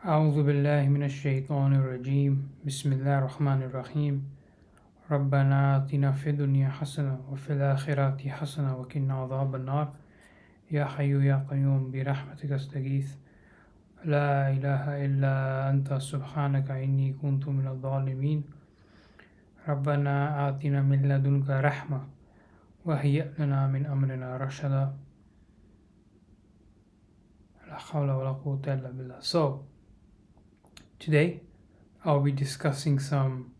أعوذ بالله من الشيطان الرجيم بسم الله الرحمن الرحيم ربنا آتنا في الدنيا حسنة وفي الآخرة حسنة وقنا عذاب النار يا حي يا قيوم برحمتك أستغيث لا إله إلا أنت سبحانك إني كنت من الظالمين ربنا آتنا من لدنك رحمة وهيئ لنا من أمرنا رشدا لا حول ولا قوة إلا بالله. So today I'll be discussing some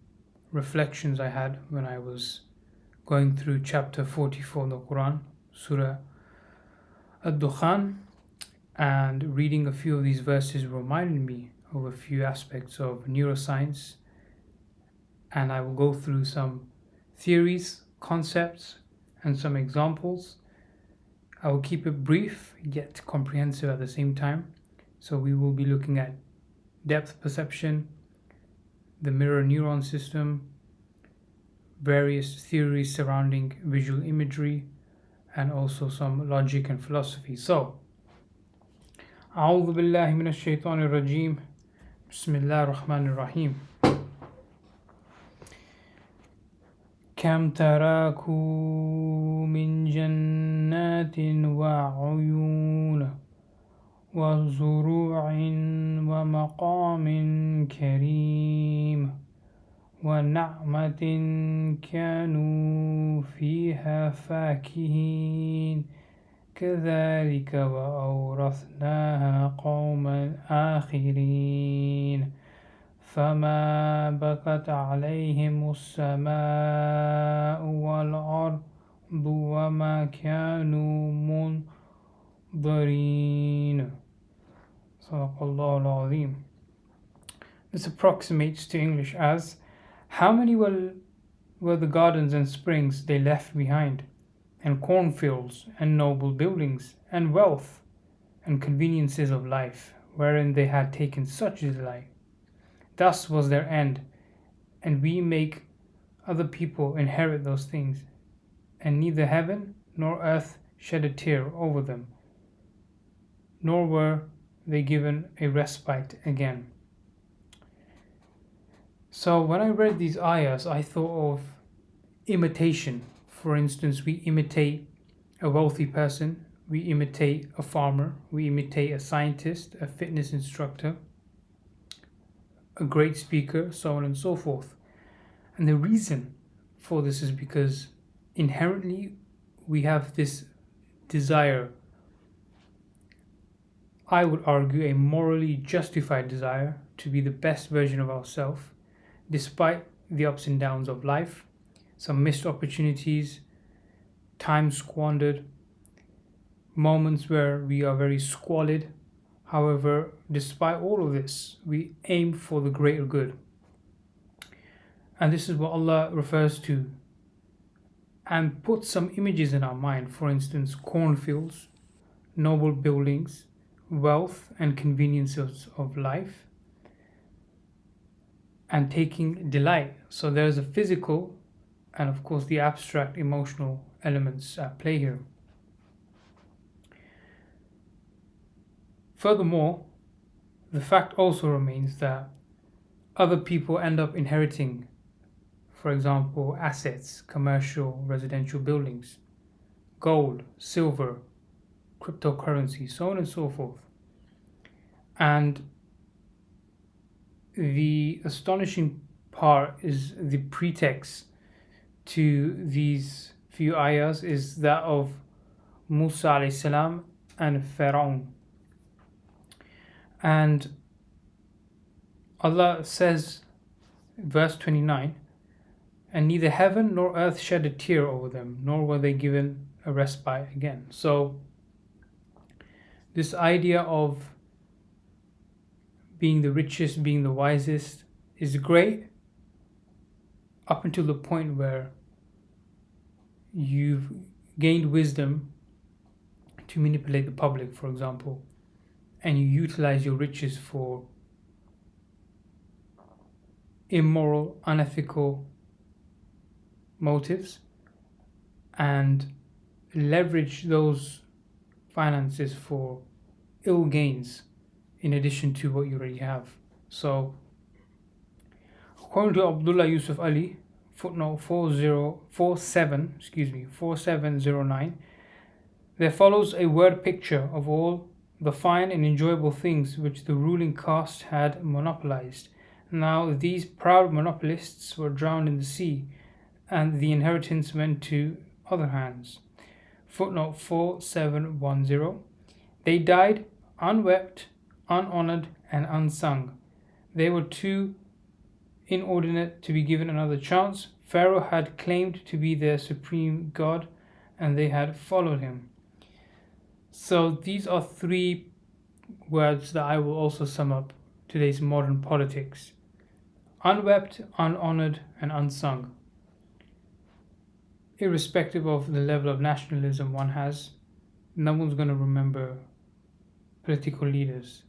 reflections I had when I was going through chapter 44 of the Quran, Surah Ad-Dukhan, and reading a few of these verses reminded me of a few aspects of neuroscience, and I will go through some theories, concepts, and some examples. I will keep it brief yet comprehensive at the same time. So we will be looking at depth perception, the mirror neuron system, various theories surrounding visual imagery, and also some logic and philosophy. So, أعوذ بالله من الشيطان الرجيم بسم الله الرحمن الرحيم كم تراكوا من جنات وعيون وزروع ومقام كريم ونعمة كانوا فيها فاكهين كذلك وأورثناها قوما آخرين فما بكت عليهم السماء والأرض وما كانوا منظرين. صدق الله العظيم. This approximates to English as, how many were the gardens and springs they left behind, and cornfields, and noble buildings, and wealth, and conveniences of life, wherein they had taken such delight. Thus was their end, and we make other people inherit those things, and neither heaven nor earth shed a tear over them, nor were they given a respite again. So when I read these ayahs, I thought of imitation. For instance, we imitate a wealthy person, we imitate a farmer, we imitate a scientist, a fitness instructor, a great speaker, so on and so forth. And the reason for this is because inherently we have this desire, I would argue a morally justified desire, to be the best version of ourselves, despite the ups and downs of life, some missed opportunities, time squandered, moments where we are very squalid. However, despite all of this, we aim for the greater good. And this is what Allah refers to and puts some images in our mind. For instance, cornfields, noble buildings, wealth and conveniences of life, and taking delight. So there's a physical and of course the abstract emotional elements at play here. Furthermore, the fact also remains that other people end up inheriting, for example, assets, commercial, residential buildings, gold, silver, cryptocurrency, so on and so forth. And the astonishing part is the pretext to these few ayahs is that of Musa alayhi salam and Pharaoh. And Allah says, verse 29, and neither heaven nor earth shed a tear over them, nor were they given a respite again. So this idea of being the richest, being the wisest is great up until the point where you've gained wisdom to manipulate the public, for example, and you utilize your riches for immoral, unethical motives and leverage those finances for ill gains in addition to what you already have. So, according to Abdullah Yusuf Ali, footnote 4709, there follows a word picture of all the fine and enjoyable things which the ruling caste had monopolized. Now these proud monopolists were drowned in the sea, and the inheritance went to other hands. Footnote 4710. They died unwept, unhonored, and unsung. They were too inordinate to be given another chance. Pharaoh had claimed to be their supreme god, and they had followed him. So these are three words that I will also sum up today's modern politics: unwept, unhonored, and unsung. Irrespective of the level of nationalism one has, no one's going to remember political leaders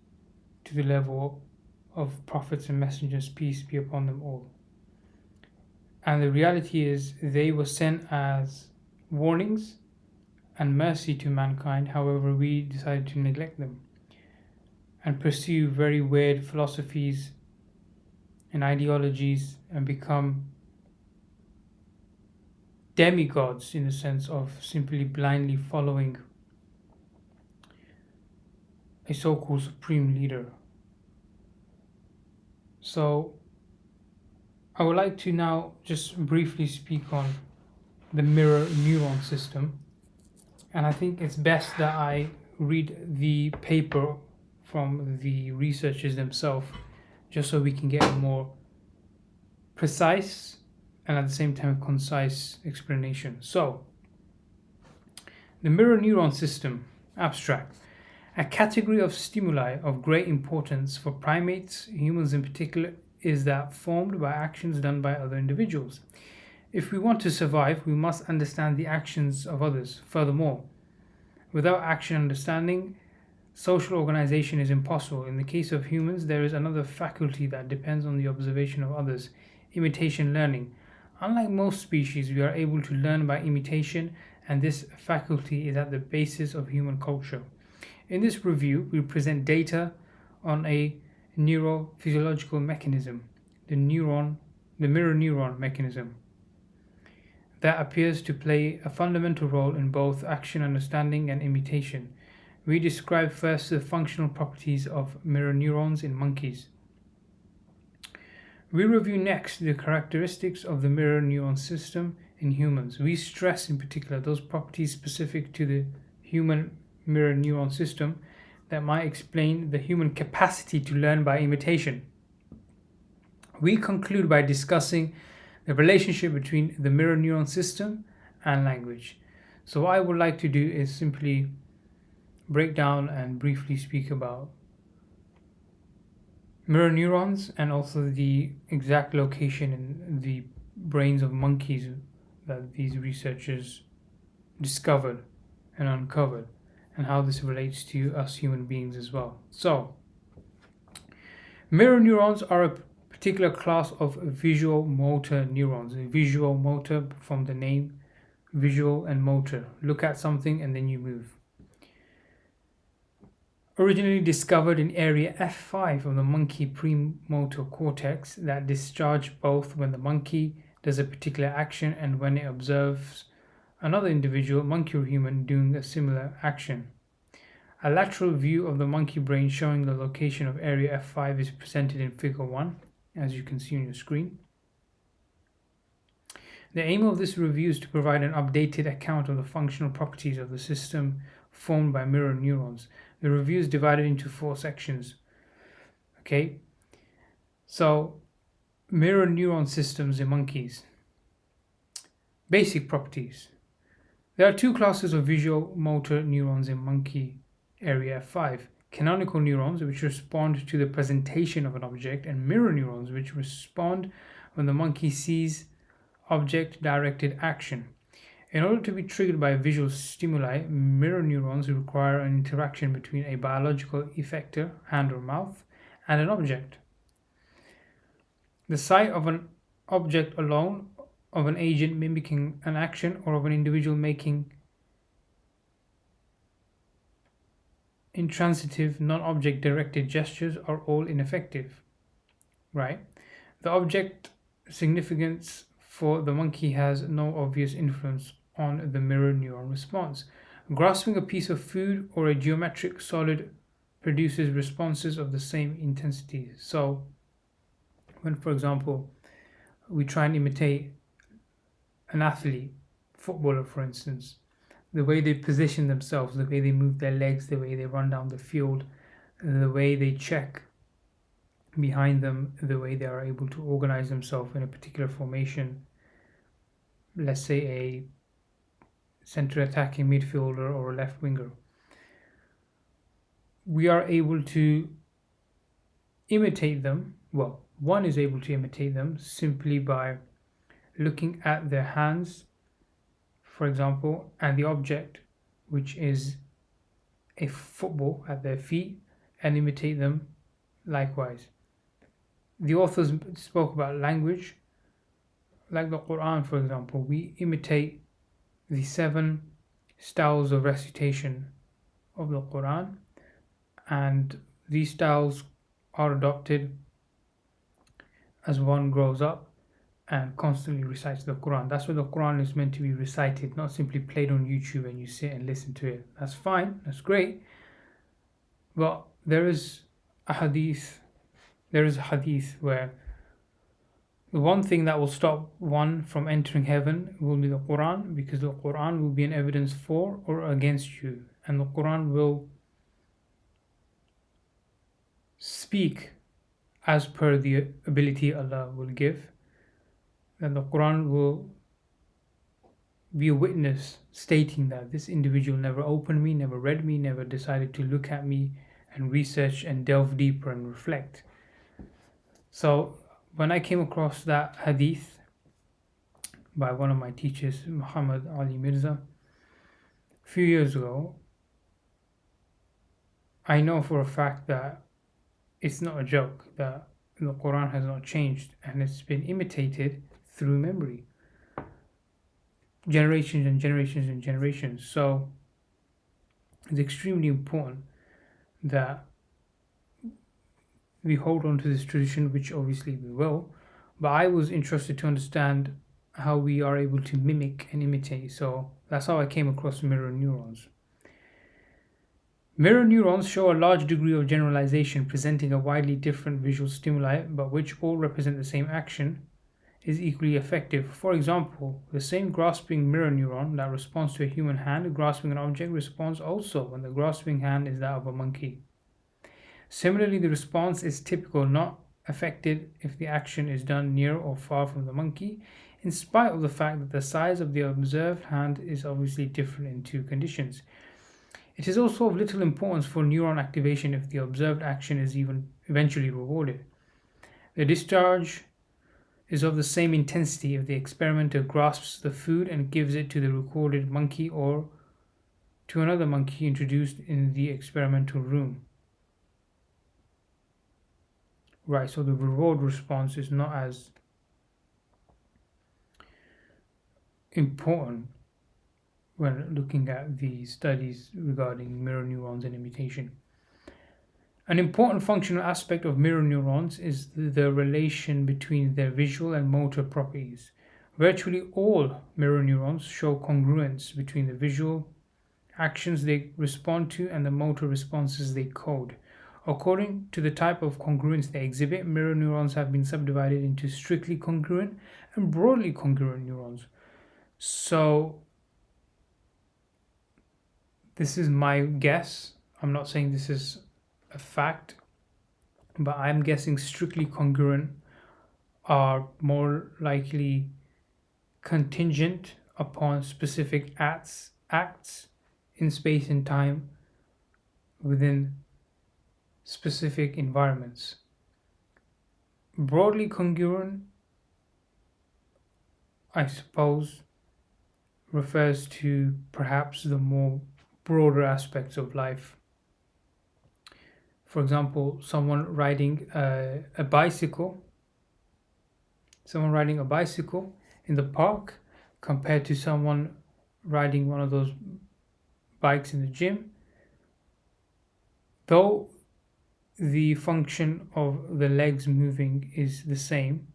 to the level of prophets and messengers, peace be upon them all. And the reality is, they were sent as warnings and mercy to mankind. However, we decided to neglect them and pursue very weird philosophies and ideologies and become demigods in the sense of simply blindly following a so-called supreme leader. So I would like to now just briefly speak on the mirror neuron system, and I think it's best that I read the paper from the researchers themselves, just so we can get a more precise and at the same time concise explanation. So, the mirror neuron system, abstract, a category of stimuli of great importance for primates, humans in particular, is that formed by actions done by other individuals. If we want to survive, we must understand the actions of others. Furthermore, without action understanding, social organization is impossible. In the case of humans, there is another faculty that depends on the observation of others: imitation learning. Unlike most species, we are able to learn by imitation, and this faculty is at the basis of human culture. In this review, we present data on a neurophysiological mechanism, the mirror neuron mechanism, that appears to play a fundamental role in both action understanding and imitation. We describe first the functional properties of mirror neurons in monkeys. We review next the characteristics of the mirror neuron system in humans. We stress in particular those properties specific to the human mirror neuron system that might explain the human capacity to learn by imitation. We conclude by discussing the relationship between the mirror neuron system and language. So what I would like to do is simply break down and briefly speak about mirror neurons and also the exact location in the brains of monkeys that these researchers discovered and uncovered, and how this relates to us human beings as well. So, mirror neurons are a particular class of visual motor neurons. Visual motor, from the name visual and motor, look at something and then you move. Originally discovered in area F5 of the monkey premotor cortex, that discharge both when the monkey does a particular action and when it observes another individual, monkey or human, doing a similar action. A lateral view of the monkey brain showing the location of area F5 is presented in figure 1, as you can see on your screen. The aim of this review is to provide an updated account of the functional properties of the system formed by mirror neurons. The review is divided into 4 sections. Okay, so mirror neuron systems in monkeys. Basic properties. There are 2 classes of visual motor neurons in monkey area F5. Canonical neurons, which respond to the presentation of an object, and mirror neurons, which respond when the monkey sees object-directed action. In order to be triggered by visual stimuli, mirror neurons require an interaction between a biological effector, hand or mouth, and an object. The sight of an object alone, of an agent mimicking an action, or of an individual making intransitive, non-object directed gestures are all ineffective, right? The object significance for the monkey has no obvious influence on the mirror neuron response. Grasping a piece of food or a geometric solid produces responses of the same intensity. So, when, for example, we try and imitate an athlete, footballer, for instance, the way they position themselves, the way they move their legs, the way they run down the field, the way they check behind them, the way they are able to organize themselves in a particular formation, let's say a center attacking midfielder or a left winger, we are able to imitate them. Well, one is able to imitate them simply by looking at their hands, for example, and the object, which is a football, at their feet, and imitate them likewise. The authors spoke about language, like the Quran, for example. We imitate the 7 styles of recitation of the Quran, and these styles are adopted as one grows up and constantly recites the Quran. That's why the Quran is meant to be recited, not simply played on YouTube and you sit and listen to it. That's fine, that's great. But there is a hadith where the one thing that will stop one from entering heaven will be the Quran, because the Quran will be an evidence for or against you, and the Quran will speak as per the ability Allah will give, and the Quran will be a witness stating that this individual never opened me, never read me, never decided to look at me and research and delve deeper and reflect. So when I came across that hadith by one of my teachers, Muhammad Ali Mirza, a few years ago, I know for a fact that it's not a joke, that the Quran has not changed and it's been imitated through memory, generations and generations and generations. So it's extremely important that we hold on to this tradition, which obviously we will. But I was interested to understand how we are able to mimic and imitate. So that's how I came across mirror neurons. Mirror neurons show a large degree of generalization, presenting a widely different visual stimuli, but which all represent the same action, is equally effective. For example, the same grasping mirror neuron that responds to a human hand grasping an object responds also when the grasping hand is that of a monkey. Similarly, the response is typical, not affected if the action is done near or far from the monkey, in spite of the fact that the size of the observed hand is obviously different in two conditions. It is also of little importance for neuron activation if the observed action is even eventually rewarded. The discharge is of the same intensity if the experimenter grasps the food and gives it to the recorded monkey or to another monkey introduced in the experimental room. Right, so the reward response is not as important when looking at the studies regarding mirror neurons and imitation. An important functional aspect of mirror neurons is the relation between their visual and motor properties. Virtually all mirror neurons show congruence between the visual actions they respond to and the motor responses they code. According to the type of congruence they exhibit, mirror neurons have been subdivided into strictly congruent and broadly congruent neurons. So this is my guess. I'm not saying this is a fact, but I'm guessing strictly congruent are more likely contingent upon specific acts in space and time within specific environments. Broadly congruent, I suppose, refers to perhaps the more broader aspects of life. For example, someone riding a bicycle in the park compared to someone riding one of those bikes in the gym Though the function of the legs moving is the same,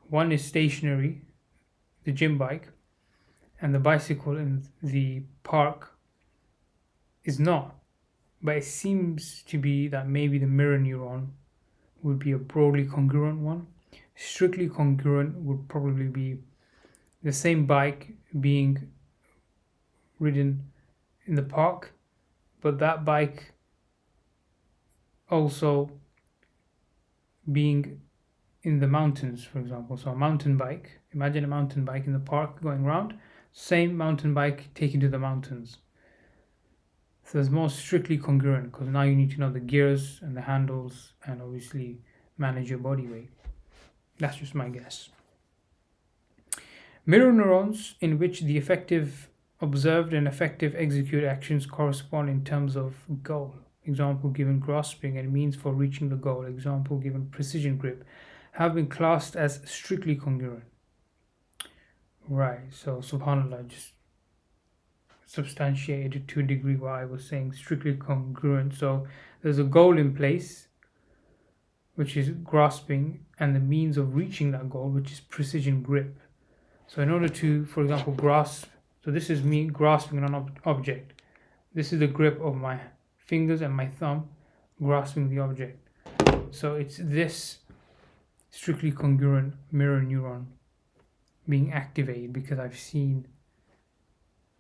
one is stationary, the gym bike, and the bicycle in the park is not. But it seems to be that maybe the mirror neuron would be a broadly congruent one. Strictly congruent would probably be the same bike being ridden in the park, but that bike also being in the mountains, for example. So a mountain bike, imagine a mountain bike in the park going around, same mountain bike taken to the mountains. So it's more strictly congruent because now you need to know the gears and the handles and obviously manage your body weight. That's just my guess. Mirror neurons, in which the effective observed and effective execute actions correspond in terms of goal. Example given grasping and means for reaching the goal. Example given precision grip, have been classed as strictly congruent. Right, so subhanAllah, just substantiated to a degree what I was saying, strictly congruent. So there's a goal in place, which is grasping, and the means of reaching that goal, which is precision grip. So in order to, for example, grasp, so this is me grasping an object. This is the grip of my fingers and my thumb grasping the object. So it's this strictly congruent mirror neuron being activated because I've seen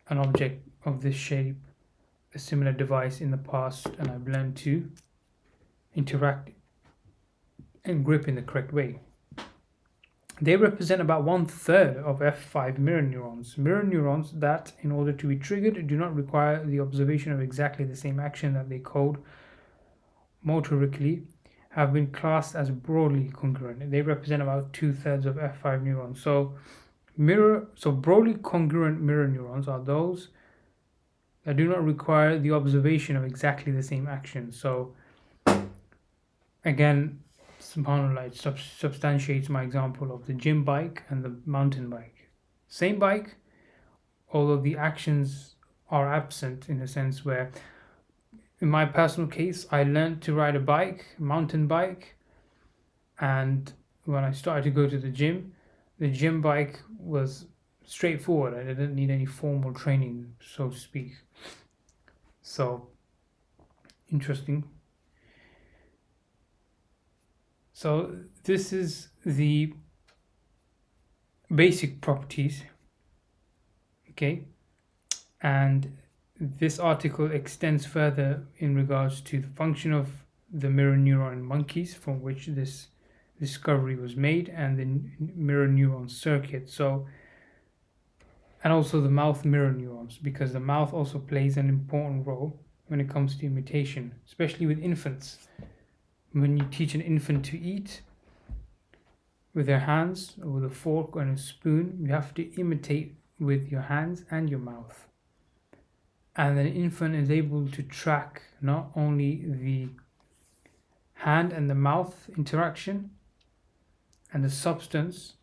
an object of this shape, a similar device in the past, and I've learned to interact and grip in the correct way. They represent about 1/3 of F5 mirror neurons. Mirror neurons that, in order to be triggered, do not require the observation of exactly the same action that they code motorically, have been classed as broadly congruent. They represent about 2/3 of F5 neurons. So broadly congruent mirror neurons are those that do not require the observation of exactly the same action. So again, subhanAllah, it substantiates my example of the gym bike and the mountain bike. Same bike, although the actions are absent in a sense where, in my personal case, I learned to ride a bike, mountain bike, and when I started to go to the gym bike was straightforward. I didn't need any formal training, so to speak. So, interesting. So this is the basic properties, okay? And this article extends further in regards to the function of the mirror neuron in monkeys, from which this discovery was made, and the mirror neuron circuit. So, and also the mouth mirror neurons, because the mouth also plays an important role when it comes to imitation, especially with infants. When you teach an infant to eat with their hands or with a fork and a spoon, you have to imitate with your hands and your mouth. And an infant is able to track not only the hand and the mouth interaction and the substance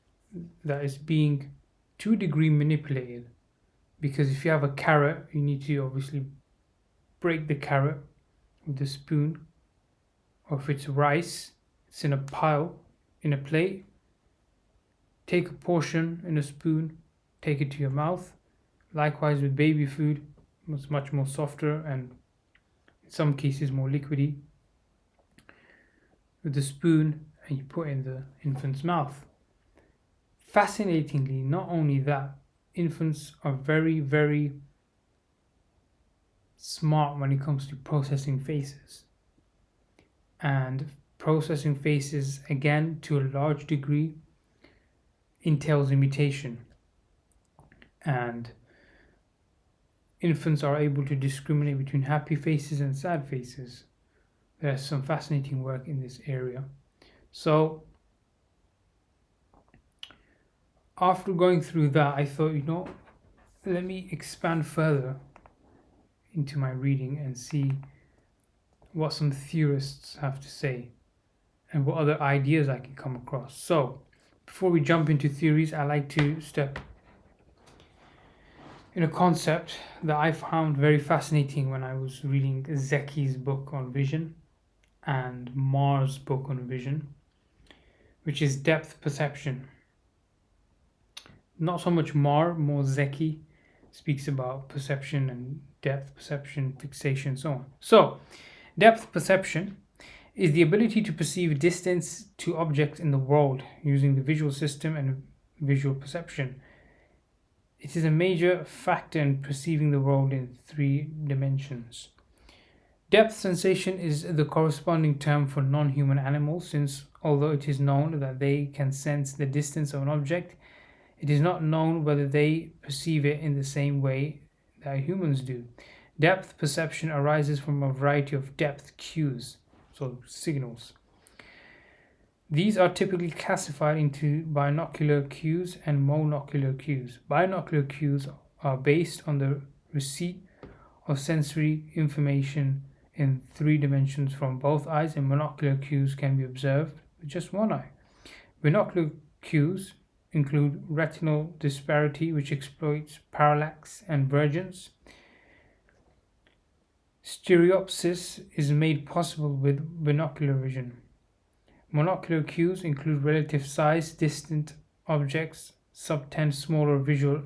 that is being to a degree manipulated. Because if you have a carrot, you need to obviously break the carrot with the spoon. Or if it's rice, it's in a pile, in a plate. Take a portion in a spoon, take it to your mouth. Likewise with baby food, it's much more softer and in some cases more liquidy. With the spoon, and you put in the infant's mouth. Fascinatingly, not only that, infants are very, very smart when it comes to processing faces. And processing faces, again, to a large degree, entails imitation. And infants are able to discriminate between happy faces and sad faces. There's some fascinating work in this area. So, after going through that, I thought, let me expand further into my reading and see what some theorists have to say and what other ideas I can come across. So, before we jump into theories, I like to step in a concept that I found very fascinating when I was reading Zeki's book on vision and Mar's book on vision, which is depth perception. Not so much Mar, more Zeki speaks about perception and depth perception, fixation, so on. So, depth perception is the ability to perceive distance to objects in the world using the visual system and visual perception. It is a major factor in perceiving the world in 3 dimensions. Depth sensation is the corresponding term for non-human animals, since although it is known that they can sense the distance of an object, it is not known whether they perceive it in the same way that humans do. Depth perception arises from a variety of depth cues, so signals. These are typically classified into binocular cues and monocular cues. Binocular cues are based on the receipt of sensory information in 3 dimensions from both eyes, and monocular cues can be observed with just one eye. Binocular cues include retinal disparity, which exploits parallax and divergence. Stereopsis is made possible with binocular vision. Monocular cues include relative size, distant objects, subtend smaller visual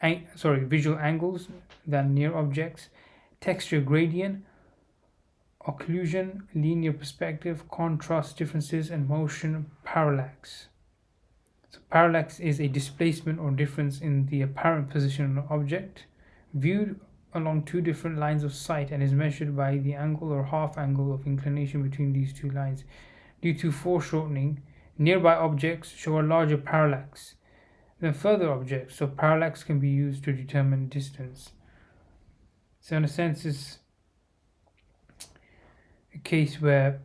angles than near objects, texture gradient, occlusion, linear perspective, contrast differences, and motion parallax. So parallax is a displacement or difference in the apparent position of an object viewed along 2 different lines of sight and is measured by the angle or half angle of inclination between these 2 lines. Due to foreshortening, nearby objects show a larger parallax than further objects, so parallax can be used to determine distance. So in a sense, it's a case where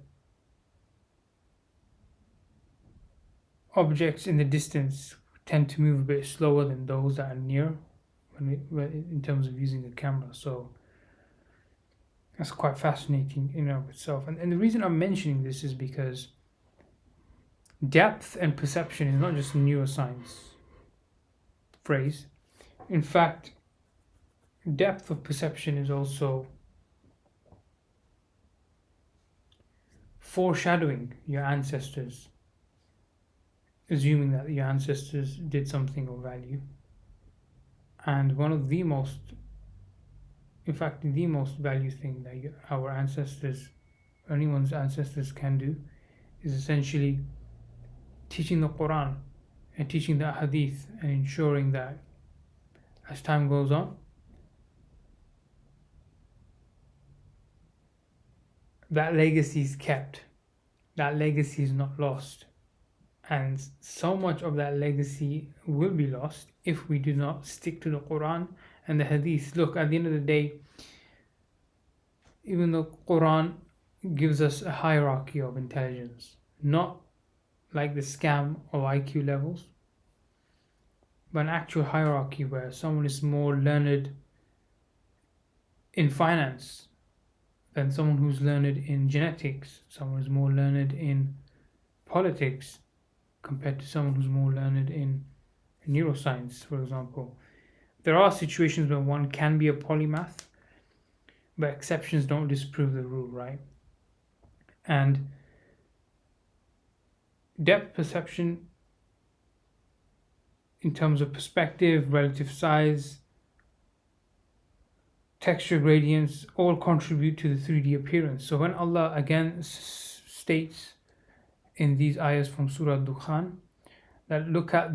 objects in the distance tend to move a bit slower than those that are near in terms of using a camera. So that's quite fascinating in and of itself. And the reason I'm mentioning this is because depth and perception is not just a neuroscience phrase. In fact, depth of perception is also foreshadowing your ancestors, assuming that your ancestors did something of value. And one of the most, in fact, the most value thing that our ancestors, anyone's ancestors can do, is essentially teaching the Quran and teaching the Hadith and ensuring that as time goes on, that legacy is kept, that legacy is not lost. And so much of that legacy will be lost if we do not stick to the Quran and the Hadith. Look, at the end of the day, even though Quran gives us a hierarchy of intelligence, not like the scam of IQ levels, but an actual hierarchy where someone is more learned in finance than someone who's learned in genetics, someone who's more learned in politics compared to someone who's more learned in neuroscience, for example. There are situations where one can be a polymath, but exceptions don't disprove the rule, right? And depth perception in terms of perspective, relative size, texture gradients all contribute to the 3D appearance. So when Allah again states in these ayahs from Surah Ad-Dukhan that look at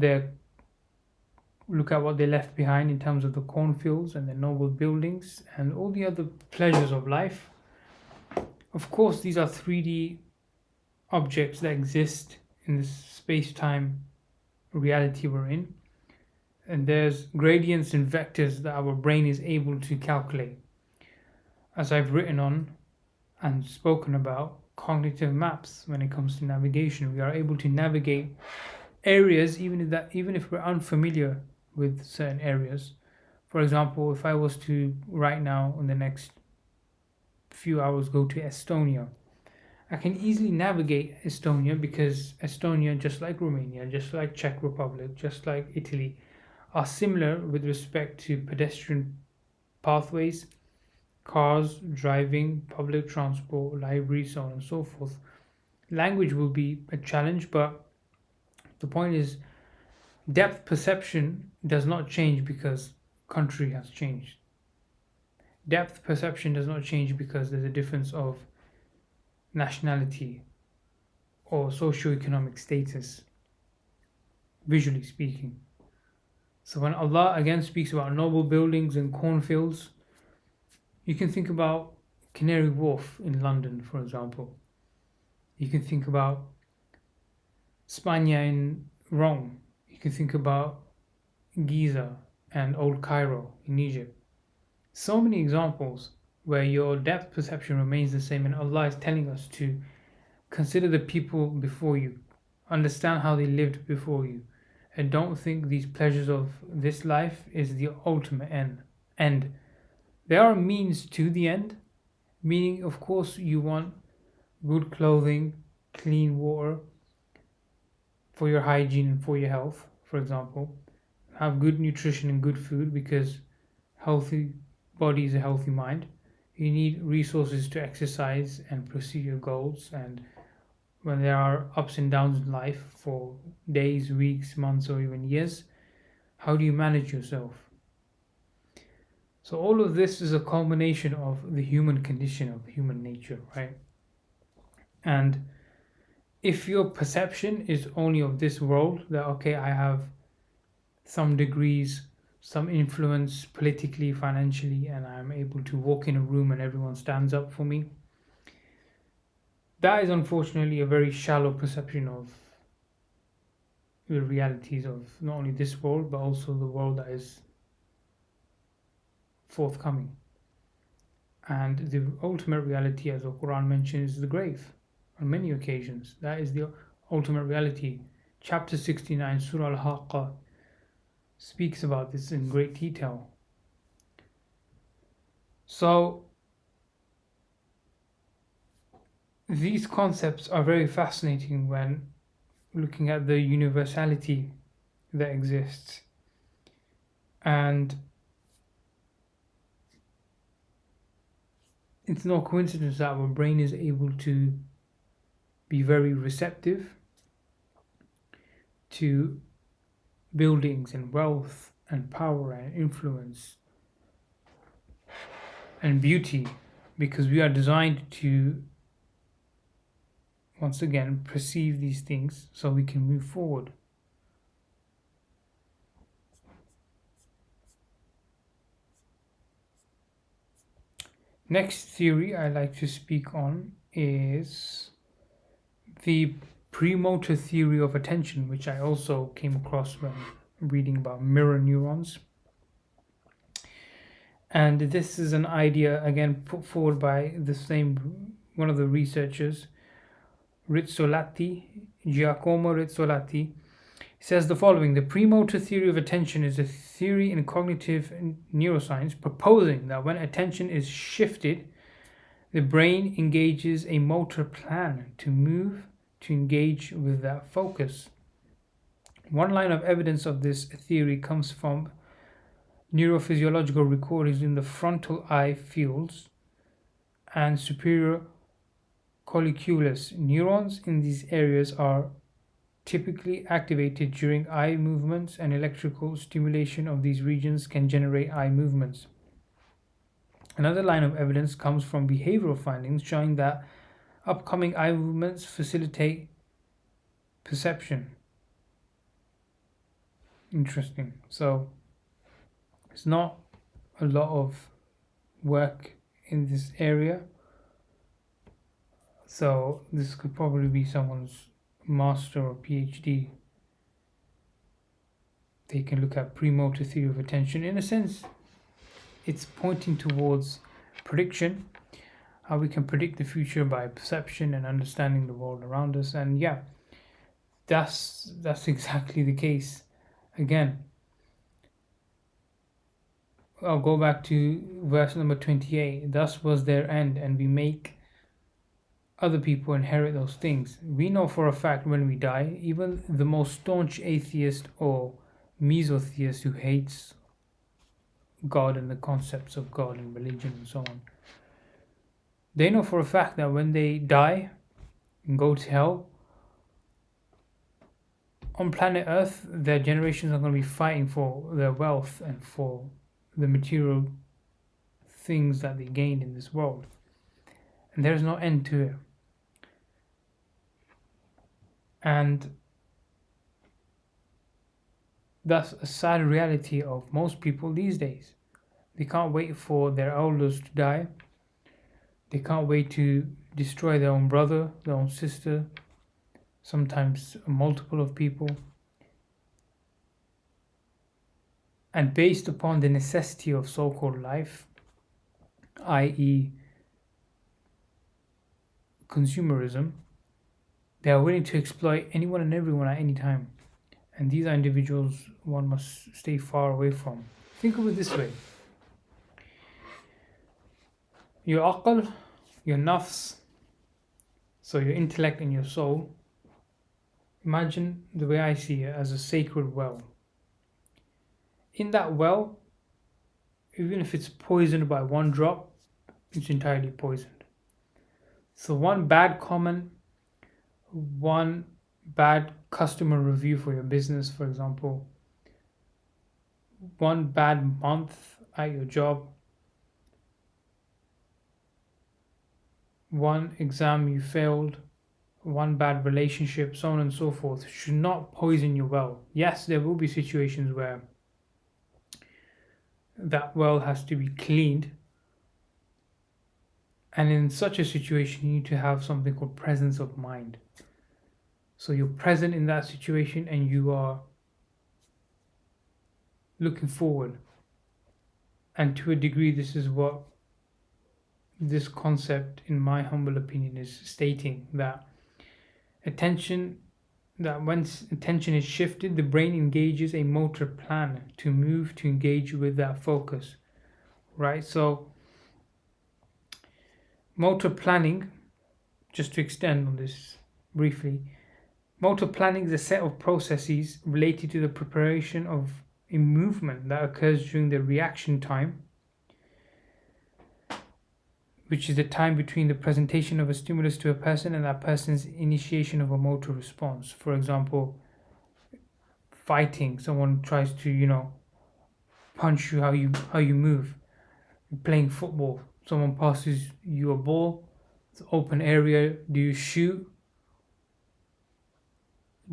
what they left behind in terms of the cornfields and the noble buildings and all the other pleasures of life. Of course, these are 3D objects that exist in this space-time reality we're in. And there's gradients and vectors that our brain is able to calculate. As I've written on and spoken about, cognitive maps when it comes to navigation. We are able to navigate areas even if we're unfamiliar with certain areas. For example, if I was to right now in the next few hours go to Estonia, I can easily navigate Estonia because Estonia, just like Romania, just like Czech Republic, just like Italy, are similar with respect to pedestrian pathways, cars, driving, public transport, libraries, so on and so forth. Language will be a challenge, but the point is, depth perception does not change because country has changed. Depth perception does not change because there's a difference of nationality or socioeconomic status, visually speaking. So when Allah again speaks about noble buildings and cornfields, you can think about Canary Wharf in London, for example. You can think about Spania in Rome. You can think about Giza and Old Cairo in Egypt. So many examples where your depth perception remains the same, and Allah is telling us to consider the people before you, understand how they lived before you, and don't think these pleasures of this life is the ultimate end. There are means to the end, meaning, of course, you want good clothing, clean water for your hygiene and for your health, for example. Have good nutrition and good food, because healthy body is a healthy mind. You need resources to exercise and pursue your goals, and when there are ups and downs in life for days, weeks, months, or even years, how do you manage yourself? So all of this is a culmination of the human condition, of human nature, right? And if your perception is only of this world, that okay, I have some degrees, some influence politically, financially, and I'm able to walk in a room and everyone stands up for me, that is unfortunately a very shallow perception of the realities of not only this world but also the world that is forthcoming. And the ultimate reality, as the Quran mentions, is the grave on many occasions. That is the ultimate reality. Chapter 69, Surah Al-Haqqa, speaks about this in great detail. So these concepts are very fascinating when looking at the universality that exists. And it's no coincidence that our brain is able to be very receptive to buildings and wealth and power and influence and beauty, because we are designed to, once again, perceive these things so we can move forward. Next theory I like to speak on is the premotor theory of attention, which I also came across when reading about mirror neurons. And this is an idea again put forward by the same one of the researchers, Giacomo Rizzolatti. He says the following: the premotor theory of attention is a theory in cognitive neuroscience proposing that when attention is shifted, the brain engages a motor plan to move to engage with that focus. One line of evidence of this theory comes from neurophysiological recordings in the frontal eye fields and superior colliculus. Neurons in these areas are typically activated during eye movements, and electrical stimulation of these regions can generate eye movements. Another line of evidence comes from behavioral findings showing that upcoming eye movements facilitate perception. Interesting. So it's not a lot of work in this area. So this could probably be someone's master or PhD. They can look at premotor theory of attention. In a sense, it's pointing towards prediction, how we can predict the future by perception and understanding the world around us. And yeah, that's exactly the case. Again, I'll go back to verse number 28. Thus was their end, and we make other people inherit those things. We know for a fact when we die, even the most staunch atheist or mesotheist who hates God and the concepts of God and religion and so on, they know for a fact that when they die and go to hell, on planet Earth, their generations are going to be fighting for their wealth and for the material things that they gained in this world. And there is no end to it. And that's a sad reality of most people these days. They can't wait for their elders to die. They can't wait to destroy their own brother, their own sister, sometimes a multiple of people. And based upon the necessity of so-called life, i.e. consumerism, they are willing to exploit anyone and everyone at any time. And these are individuals one must stay far away from. Think of it this way. Your aql, your nafs, so your intellect and your soul, imagine the way I see it as a sacred well. In that well, even if it's poisoned by one drop, it's entirely poisoned. So one bad comment, one bad customer review for your business, for example, one bad month at your job, one exam you failed, one bad relationship, so on and so forth, should not poison your well. Yes, there will be situations where that well has to be cleaned, and in such a situation you need to have something called presence of mind. So you're present in that situation and you are looking forward. And to a degree, this is what this concept, in my humble opinion, is stating, that once attention is shifted, the brain engages a motor plan to move, to engage with that focus, right? So motor planning, just to extend on this briefly, motor planning is a set of processes related to the preparation of a movement that occurs during the reaction time, which is the time between the presentation of a stimulus to a person and that person's initiation of a motor response. For example, fighting, someone tries to, punch you, how you move. Playing football, someone passes you a ball, it's an open area, do you shoot?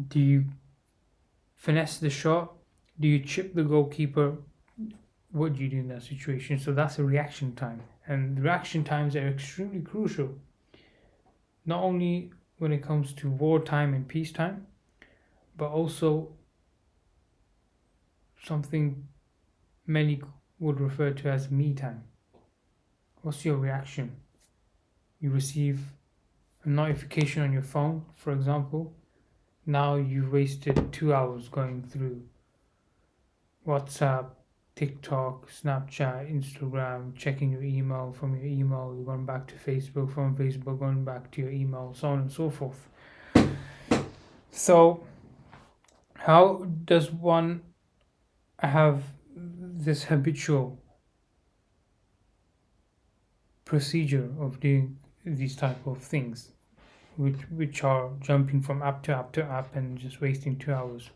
Do you finesse the shot? Do you chip the goalkeeper? What do you do in that situation? So that's a reaction time. And reaction times are extremely crucial, not only when it comes to wartime and peacetime, but also something many would refer to as me time. What's your reaction? You receive a notification on your phone, for example. Now you've wasted 2 hours going through WhatsApp, TikTok, Snapchat, Instagram, checking your email. From your email, you're going back to Facebook, from Facebook, going back to your email, so on and so forth. So, how does one have this habitual procedure of doing these type of things, which are jumping from app to app to app and just wasting 2 hours?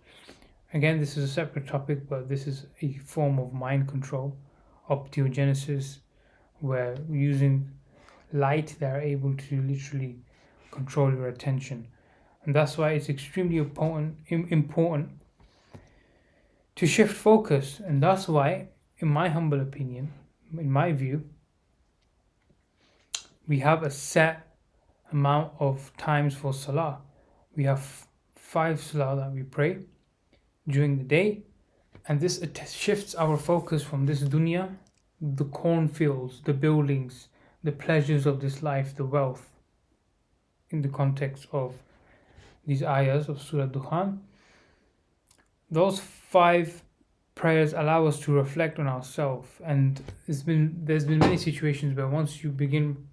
Again, this is a separate topic, but this is a form of mind control, optogenesis, where using light they are able to literally control your attention. And that's why it's extremely important to shift focus. And that's why, in my humble opinion, in my view, we have a set amount of times for salah. We have 5 salah that we pray during the day, and this shifts our focus from this dunya, the cornfields, the buildings, the pleasures of this life, the wealth, in the context of these ayahs of Surah Ad-Dukhan. Those 5 prayers allow us to reflect on ourselves, and there's been many situations where once you begin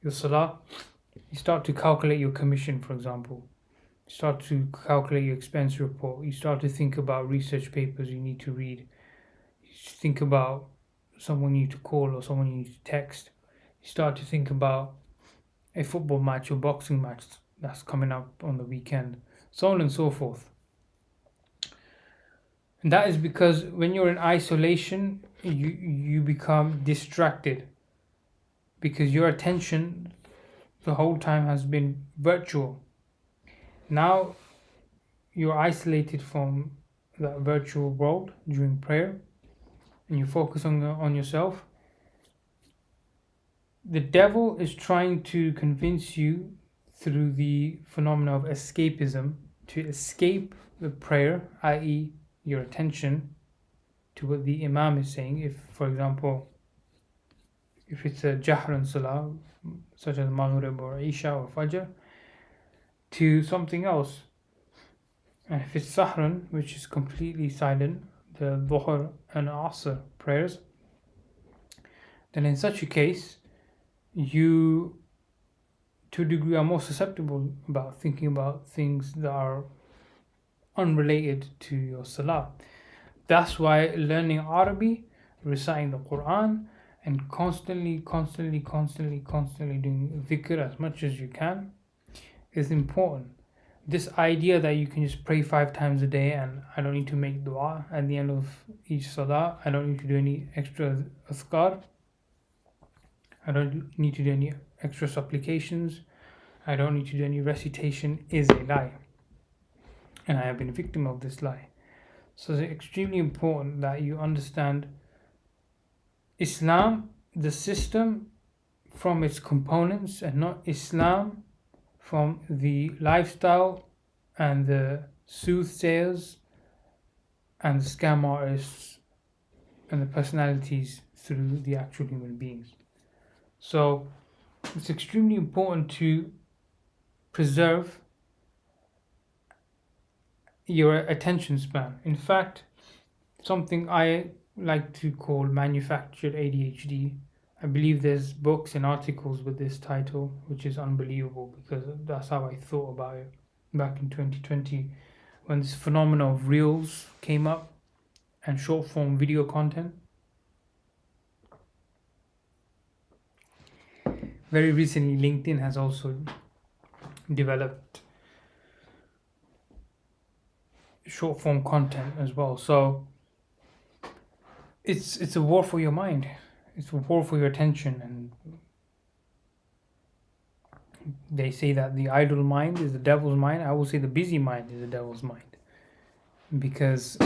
your salah, you start to calculate your commission, for example. start to calculate your expense report. You start to think about research papers you need to read. You think about someone you need to call or someone you need to text. You start to think about a football match or boxing match that's coming up on the weekend, so on and so forth. And that is because when you're in isolation, you become distracted because your attention the whole time has been virtual. Now you're isolated from that virtual world during prayer and you focus on yourself. The devil is trying to convince you through the phenomena of escapism to escape the prayer, i.e., your attention to what the Imam is saying. If, for example, if it's a Jahran Salah, such as Maghrib or Isha or Fajr, to something else. And if it's Sahran, which is completely silent, the Dhuhr and Asr prayers, then in such a case, you to a degree are more susceptible about thinking about things that are unrelated to your Salah. That's why learning Arabic, reciting the Quran, and constantly doing dhikr as much as you can is important. This idea that you can just pray 5 times a day and I don't need to make dua at the end of each salah, I don't need to do any extra azkar, I don't need to do any extra supplications, I don't need to do any recitation, is a lie. And I have been a victim of this lie. So it's extremely important that you understand Islam, the system, from its components, and not Islam from the lifestyle and the soothsayers and the scam artists and the personalities through the actual human beings. So it's extremely important to preserve your attention span. In fact, something I like to call manufactured ADHD. I believe there's books and articles with this title, which is unbelievable because that's how I thought about it back in 2020 when this phenomenon of reels came up and short form video content. Very recently, LinkedIn has also developed short form content as well. So it's a war for your mind. It's a war for your attention, and they say that the idle mind is the devil's mind. I will say the busy mind is the devil's mind, because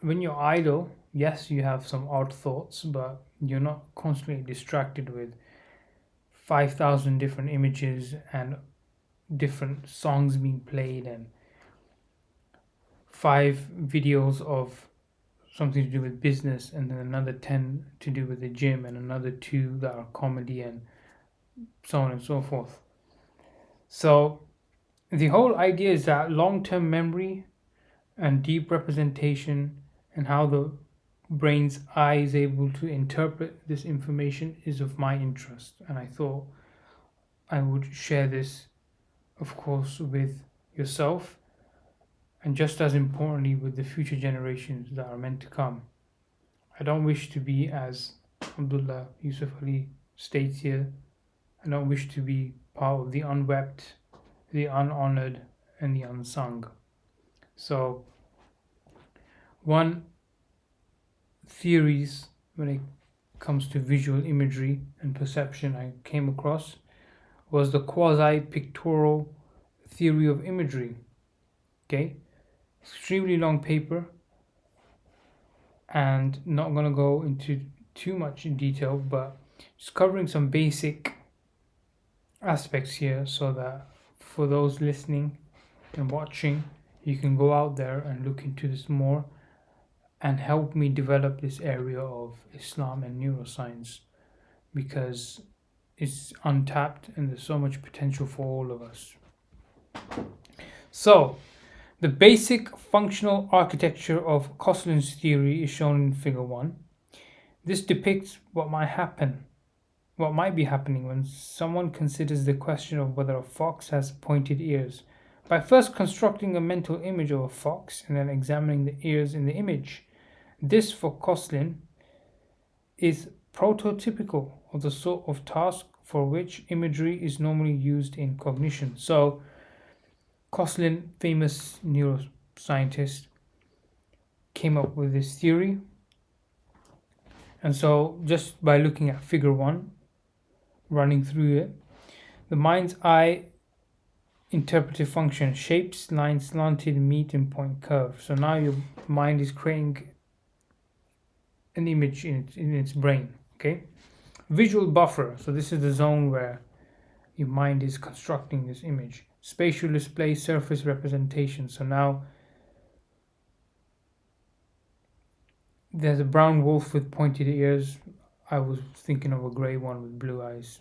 when you're idle, yes, you have some odd thoughts, but you're not constantly distracted with 5,000 different images and different songs being played and 5 videos of something to do with business and then another 10 to do with the gym and another 2 that are comedy and so on and so forth. So the whole idea is that long-term memory and deep representation and how the brain's eye is able to interpret this information is of my interest, and I thought I would share this, of course, with yourself, and just as importantly with the future generations that are meant to come. I don't wish to be, as Abdullah Yusuf Ali states here, I don't wish to be part of the unwept, the unhonored, and the unsung. So one theories when it comes to visual imagery and perception I came across was the quasi-pictorial theory of imagery. Okay, extremely long paper, and not going to go into too much in detail, but just covering some basic aspects here so that for those listening and watching, you can go out there and look into this more and help me develop this area of Islam and neuroscience, because it's untapped and there's so much potential for all of us. So the basic functional architecture of Kosslin's theory is shown in figure 1. This depicts what might be happening when someone considers the question of whether a fox has pointed ears by first constructing a mental image of a fox and then examining the ears in the image. This, for Koslin, is prototypical of the sort of task for which imagery is normally used in cognition. So, Koslin, famous neuroscientist, came up with this theory. And so, just by looking at figure 1, running through it, the mind's eye interpretive function: shapes, lines, slanted, meet, and point, curve. So now your mind is creating an image in its brain. Okay. Visual buffer. So this is the zone where your mind is constructing this image. Spatial display, surface representation. So now there's a brown wolf with pointed ears. I was thinking of a grey one with blue eyes.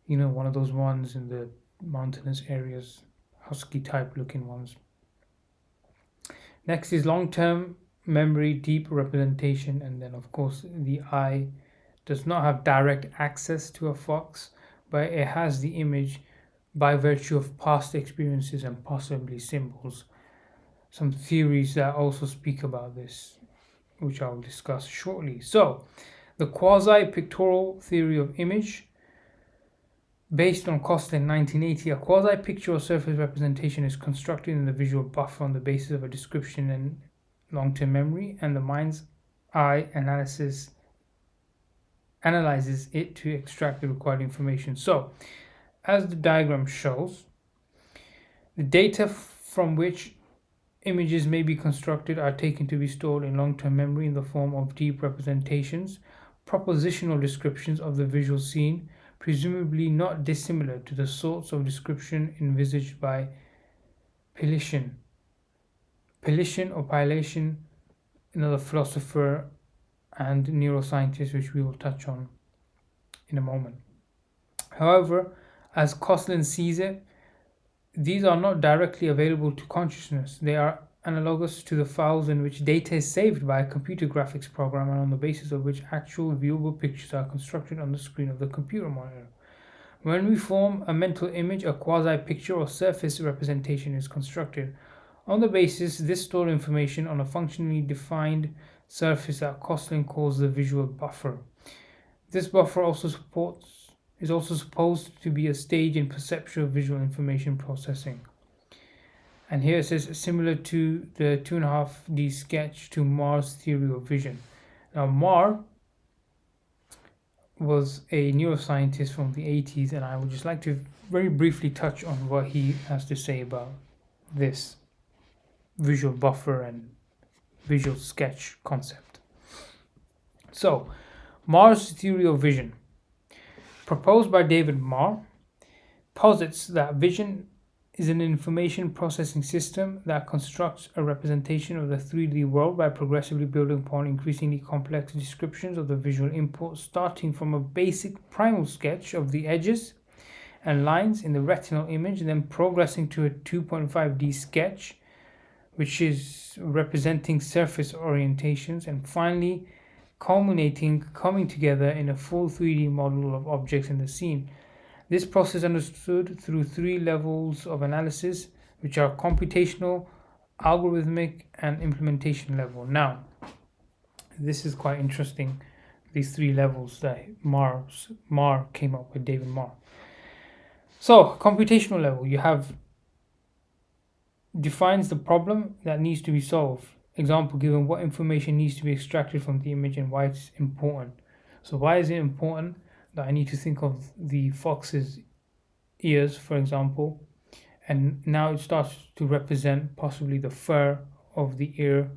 You know, one of those ones in the mountainous areas, husky type looking ones. Next is long-term memory, deep representation, and then of course the eye does not have direct access to a fox, but it has the image by virtue of past experiences and possibly symbols. Some theories that also speak about this, which I'll discuss shortly. So, the quasi-pictorial theory of image, based on Koslin 1980, a quasi-picture or surface representation is constructed in the visual buffer on the basis of a description and long-term memory, and the mind's eye analyzes it to extract the required information. So, as the diagram shows, the data from which images may be constructed are taken to be stored in long-term memory in the form of deep representations, propositional descriptions of the visual scene, presumably not dissimilar to the sorts of description envisaged by Pilation, another philosopher and neuroscientist, which we will touch on in a moment. However, as Koslin sees it, these are not directly available to consciousness. They are analogous to the files in which data is saved by a computer graphics program and on the basis of which actual viewable pictures are constructed on the screen of the computer monitor. When we form a mental image, a quasi-picture or surface representation is constructed. On the basis, this stored information on a functionally defined surface that Koslin calls the visual buffer. This buffer is also supposed to be a stage in perceptual visual information processing. And here it says, similar to the 2.5D sketch to Marr's theory of vision. Now, Marr was a neuroscientist from the 80s, and I would just like to very briefly touch on what he has to say about this visual buffer and visual sketch concept. So, Marr's theory of vision, proposed by David Marr, posits that vision is an information processing system that constructs a representation of the 3D world by progressively building upon increasingly complex descriptions of the visual input, starting from a basic primal sketch of the edges and lines in the retinal image, then progressing to a 2.5D sketch, which is representing surface orientations, and finally coming together in a full 3D model of objects in the scene. This process is understood through 3 levels of analysis, which are computational, algorithmic, and implementation level. Now, this is quite interesting, these 3 levels that Marr came up with, David Marr. So, computational level, you have defines the problem that needs to be solved. Example given, what information needs to be extracted from the image and why it's important. So why is it important that I need to think of the fox's ears, for example, and now it starts to represent possibly the fur of the ear,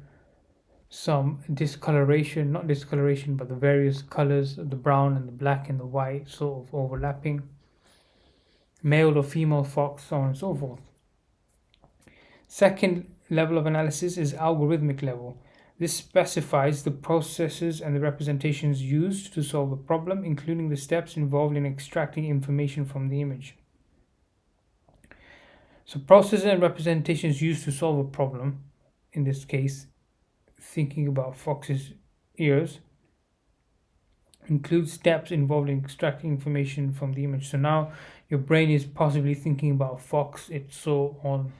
some discoloration, not discoloration, but the various colors, the brown and the black and the white sort of overlapping, male or female fox, so on and so forth. Second level of analysis is algorithmic level. This specifies the processes and the representations used to solve the problem, including the steps involved in extracting information from the image. So processes and representations used to solve a problem, in this case, thinking about fox's ears, includes steps involving extracting information from the image. So now your brain is possibly thinking about a fox it saw on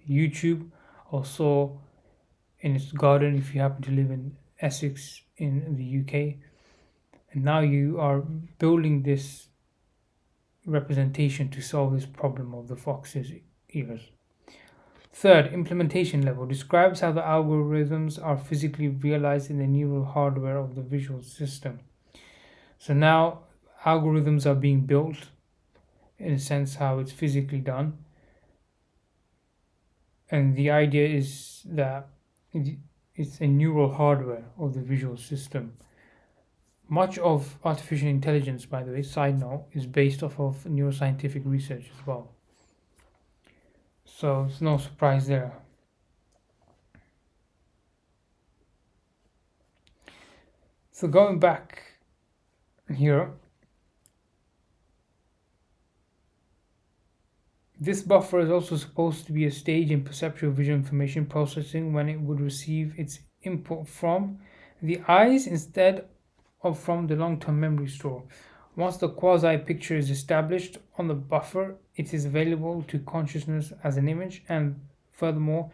YouTube or saw in its garden if you happen to live in Essex in the UK. And now you are building this representation to solve this problem of the fox's ears. Third, implementation level describes how the algorithms are physically realized in the neural hardware of the visual system. So now algorithms are being built in a sense how it's physically done. And the idea is that it's a neural hardware of the visual system. Much of artificial intelligence, by the way, side note, is based off of neuroscientific research as well. So it's no surprise there. So going back here, this buffer is also supposed to be a stage in perceptual visual information processing when it would receive its input from the eyes instead of from the long-term memory store. Once the quasi-picture is established on the buffer, it is available to consciousness as an image, and furthermore,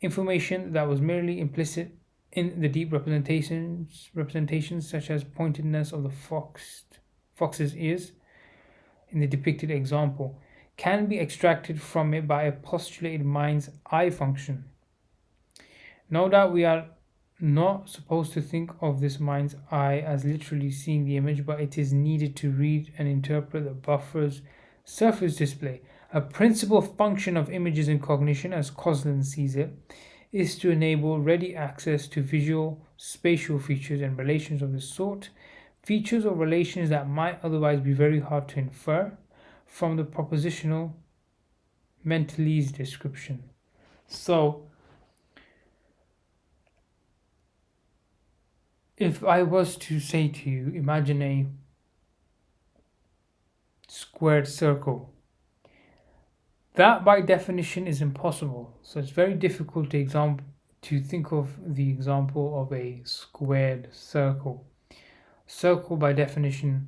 information that was merely implicit in the deep representations such as pointedness of the fox's ears in the depicted example, can be extracted from it by a postulated mind's eye function. No doubt we are not supposed to think of this mind's eye as literally seeing the image, but it is needed to read and interpret the buffer's surface display. A principal function of images in cognition, as Koslin sees it, is to enable ready access to visual spatial features and relations of this sort, features or relations that might otherwise be very hard to infer from the propositional mentalese description. So if I was to say to you, imagine a squared circle, that by definition is impossible. So it's very difficult to think of the example of a squared circle. Circle by definition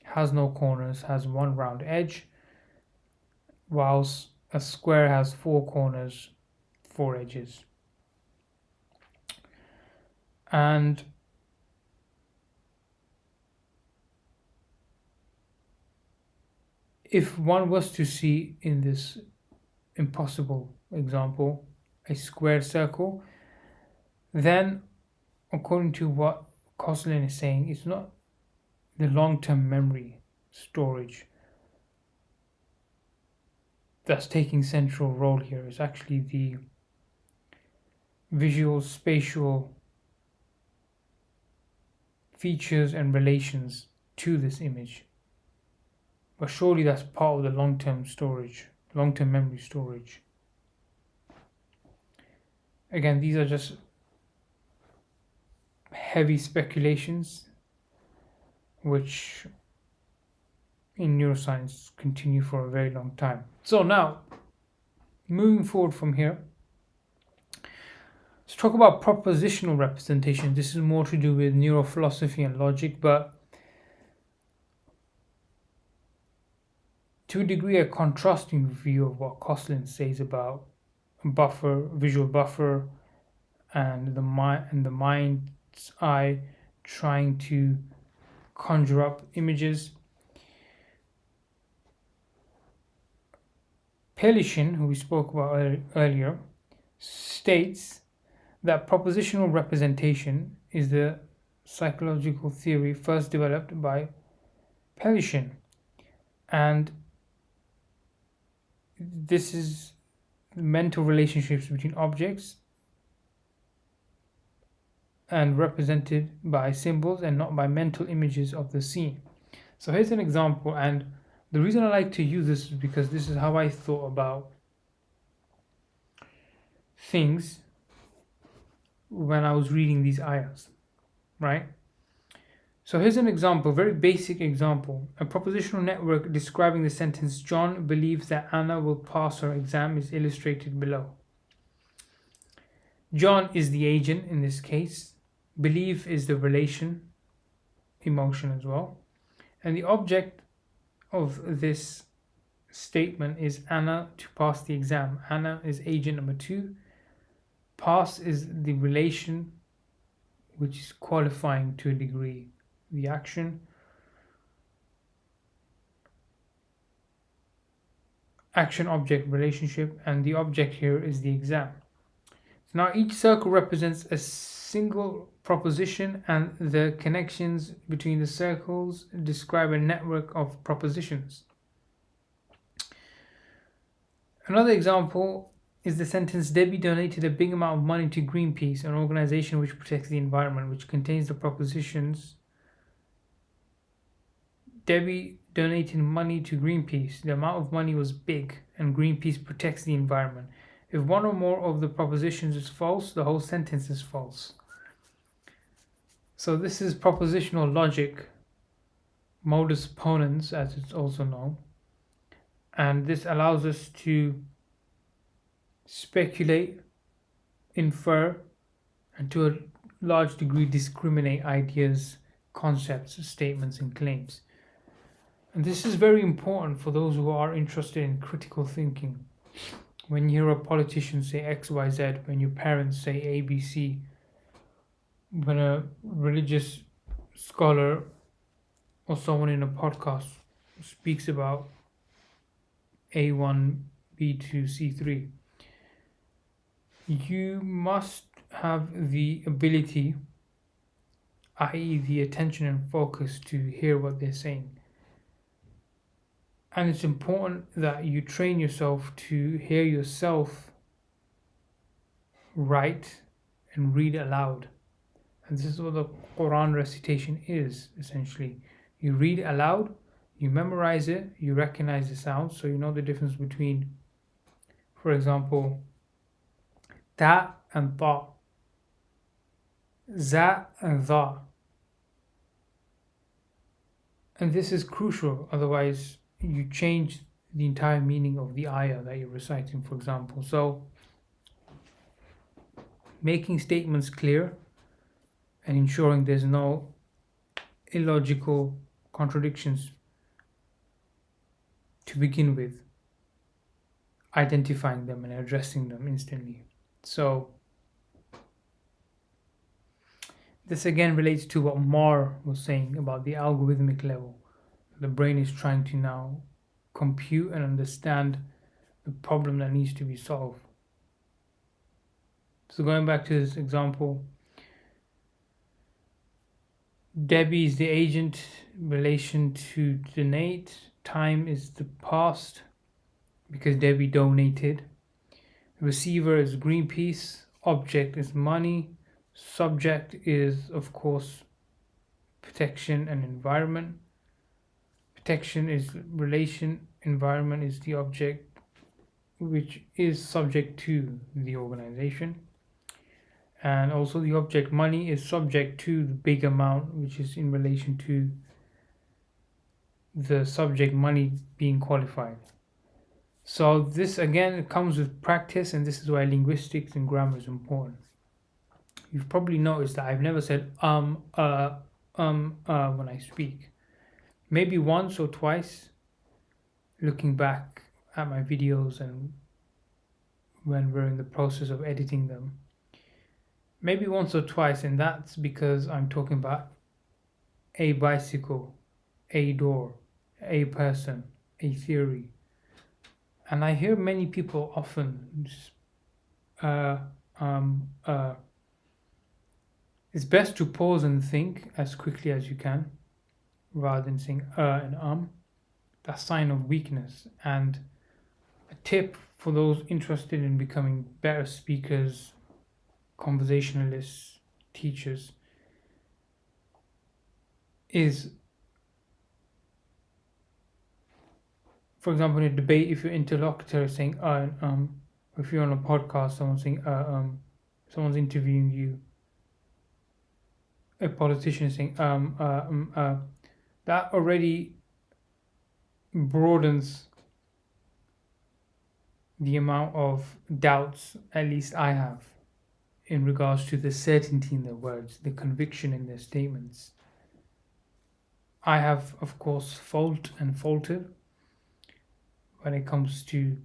has no corners, has one round edge, whilst a square has 4 corners, 4 edges. And if one was to see in this impossible example a square circle, then according to what Koslin is saying, it's not the long-term memory storage that's taking central role here. It's actually the visual spatial features and relations to this image. But surely that's part of the long-term storage, long-term memory storage. Again, these are just heavy speculations which in neuroscience continue for a very long time. So now, moving forward from here, let's talk about propositional representation. This is more to do with neurophilosophy and logic, but to a degree a contrasting view of what Koslin says about buffer, visual buffer, and the mind's eye trying to conjure up images. Pelishin, who we spoke about earlier, states that propositional representation is the psychological theory first developed by Pelishin, and this is mental relationships between objects and represented by symbols and not by mental images of the scene. So here's an example, and the reason I like to use this is because this is how I thought about things when I was reading these ayahs, right? So here's an example, very basic example. A propositional network describing the sentence, John believes that Anna will pass her exam, is illustrated below. John is the agent in this case. Believe is the relation emotion as well. And the object of this statement is Anna to pass the exam. Anna is agent number 2. Pass is the relation which is qualifying to a degree the action. Action object relationship, and the object here is the exam. So now each circle represents a single proposition, and the connections between the circles describe a network of propositions. Another example is the sentence, Debbie donated a big amount of money to Greenpeace, an organization which protects the environment, which contains the propositions. Debbie donated money to Greenpeace. The amount of money was big, and Greenpeace protects the environment. If one or more of the propositions is false, the whole sentence is false. So this is propositional logic, modus ponens as it's also known. And this allows us to speculate, infer, and to a large degree discriminate ideas, concepts, statements, and claims. And this is very important for those who are interested in critical thinking. When you hear a politician say X, Y, Z, when your parents say A, B, C, when a religious scholar or someone in a podcast speaks about A1, B2, C3, you must have the ability, i.e. the attention and focus, to hear what they're saying. And it's important that you train yourself to hear yourself write and read aloud. And this is what the Quran recitation is, essentially. You read aloud, you memorize it, you recognize the sounds, so you know the difference between, for example, ta and ta, za and tha. And this is crucial, otherwise you change the entire meaning of the ayah that you're reciting, for example. So, making statements clear and ensuring there's no illogical contradictions to begin with, identifying them and addressing them instantly. So this again relates to what Mar was saying about the algorithmic level. The brain is trying to now compute and understand the problem that needs to be solved. So going back to this example, Debbie is the agent, relation to donate, time is the past because Debbie donated, receiver is Greenpeace, object is money, subject is of course protection and environment. Protection is relation, environment is the object which is subject to the organization. And also the object money is subject to the big amount, which is in relation to the subject money being qualified. So this again comes with practice, and this is why linguistics and grammar is important. You've probably noticed that I've never said when I speak. Maybe once or twice, looking back at my videos and when we're in the process of editing them. Maybe once or twice, and that's because I'm talking about a bicycle, a door, a person, a theory. And I hear many people often it's best to pause and think as quickly as you can rather than saying and That's a sign of weakness. And a tip for those interested in becoming better speakers, conversationalists, teachers, is, for example, in a debate, if your interlocutor is saying and if you're on a podcast, someone's saying someone's interviewing you, a politician is saying that already broadens the amount of doubts, at least I have, in regards to the certainty in their words, the conviction in their statements. I have, of course, faltered when it comes to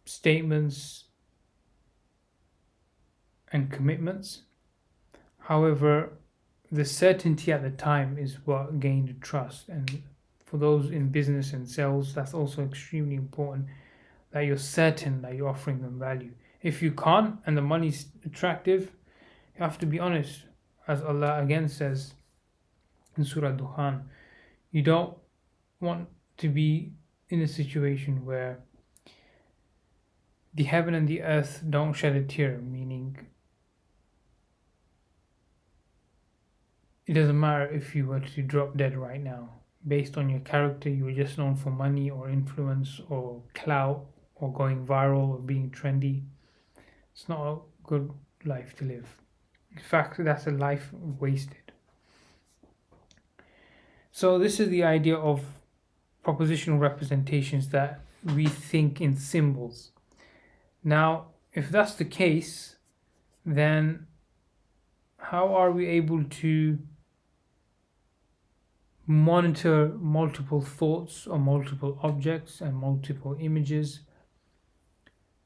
statements and commitments. However, the certainty at the time is what gained trust. And for those in business and sales, that's also extremely important, that you're certain that you're offering them value. If you can't and the money's attractive, you have to be honest. As Allah again says in Surah Ad-Dukhan, you don't want to be in a situation where the heaven and the earth don't shed a tear, meaning it doesn't matter if you were to drop dead right now. Based on your character, you were just known for money or influence or clout or going viral or being trendy. It's not a good life to live. In fact, that's a life wasted. So this is the idea of propositional representations, that we think in symbols. Now, if that's the case, then how are we able to monitor multiple thoughts or multiple objects and multiple images,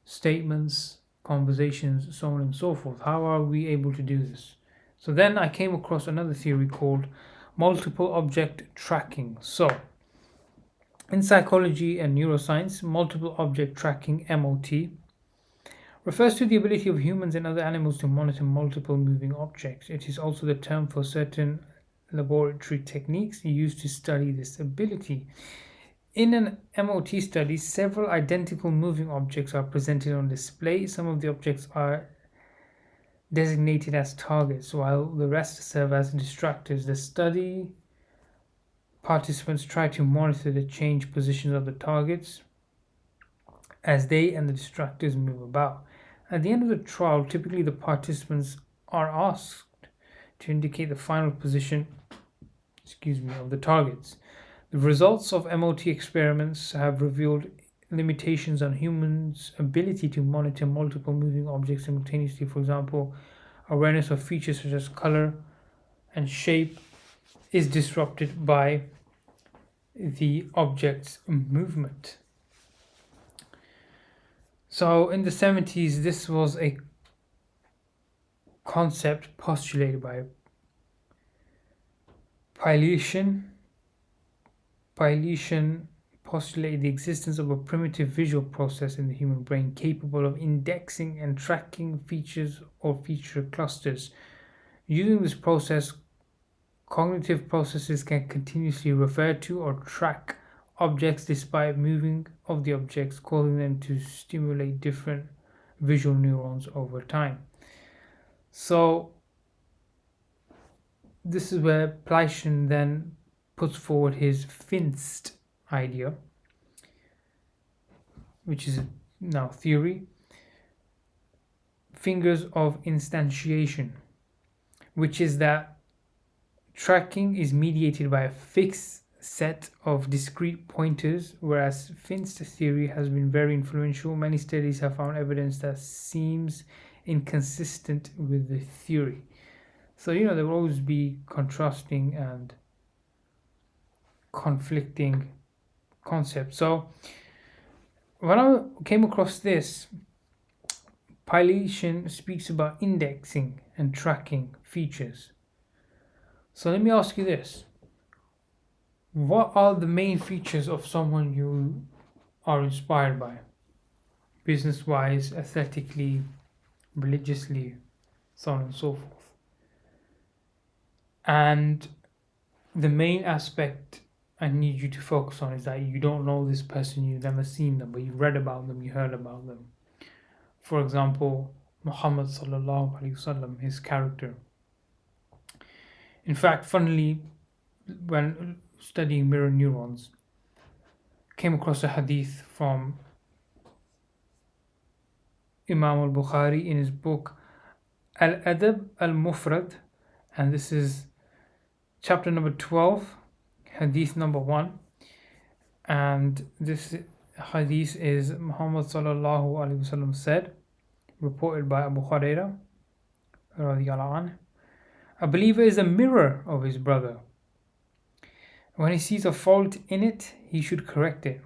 statements, conversations, so on and so forth? How are we able to do this? So then I came across another theory called multiple object tracking. So in psychology and neuroscience, multiple object tracking, MOT, refers to the ability of humans and other animals to monitor multiple moving objects. It is also the term for certain laboratory techniques used to study this ability. In an MOT study, several identical moving objects are presented on display. Some of the objects are designated as targets, while the rest serve as distractors. The study participants try to monitor the changed positions of the targets as they and the distractors move about. At the end of the trial, typically the participants are asked to indicate the final position of the targets. The results of MOT experiments have revealed limitations on humans' ability to monitor multiple moving objects simultaneously. For example, awareness of features such as color and shape is disrupted by the object's movement. So in the 70s, this was a concept postulated by Piletian postulated the existence of a primitive visual process in the human brain capable of indexing and tracking features or feature clusters. Using this process, cognitive processes can continuously refer to or track objects despite moving of the objects, causing them to stimulate different visual neurons over time. So this is where Piletian then puts forward his Finst idea, which is now theory, fingers of instantiation, which is that tracking is mediated by a fixed set of discrete pointers, whereas Finst theory has been very influential. Many studies have found evidence that seems inconsistent with the theory. So, there will always be contrasting and conflicting concepts. So, when I came across this, Piletian speaks about indexing and tracking features. So, let me ask you this. What are the main features of someone you are inspired by? Business-wise, aesthetically, religiously, so on and so forth. And the main aspect I need you to focus on is that you don't know this person, you've never seen them, but you've read about them, you heard about them. For example, Muhammad sallallahu alaihi wasallam, his character. In fact, funnily, when studying mirror neurons, came across a hadith from Imam al-Bukhari in his book Al-Adab al-Mufrad, and this is chapter number 12, hadith number 1, and this hadith is Muhammad sallallahu alaihi wasallam said, reported by Abu Hurairah radiyallahu anhu, a believer is a mirror of his brother. When he sees a fault in it, he should correct it.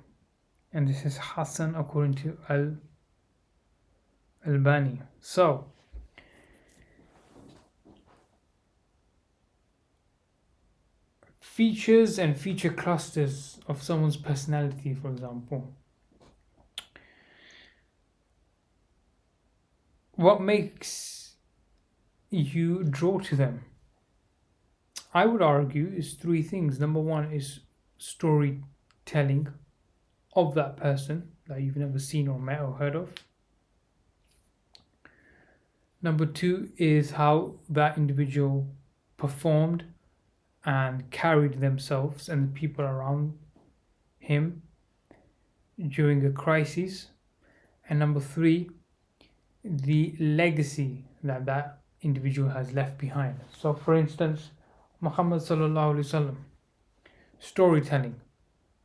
And this is Hassan according to Albani. So, features and feature clusters of someone's personality, for example. What makes you draw to them? I would argue is three things. Number one is storytelling of that person that you've never seen or met or heard of. Number two is how that individual performed and carried themselves and the people around him during a crisis. And number three, the legacy that that individual has left behind. So, for instance, Muhammad sallallahu alaihi wasallam, storytelling,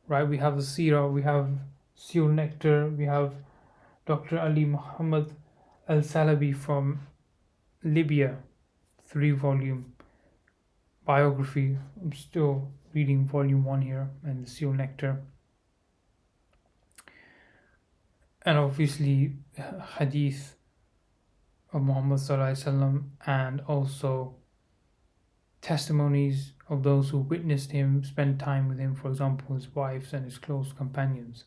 right? We have the Seerah, we have Seal Nectar, we have Dr. Ali Muhammad Al Salabi from Libya, 3-volume biography. I'm still reading volume 1 here, and the Seal Nectar. And obviously, hadith of Muhammad sallallahu alaihi wasallam, and also testimonies of those who witnessed him, spent time with him, for example, his wives and his close companions.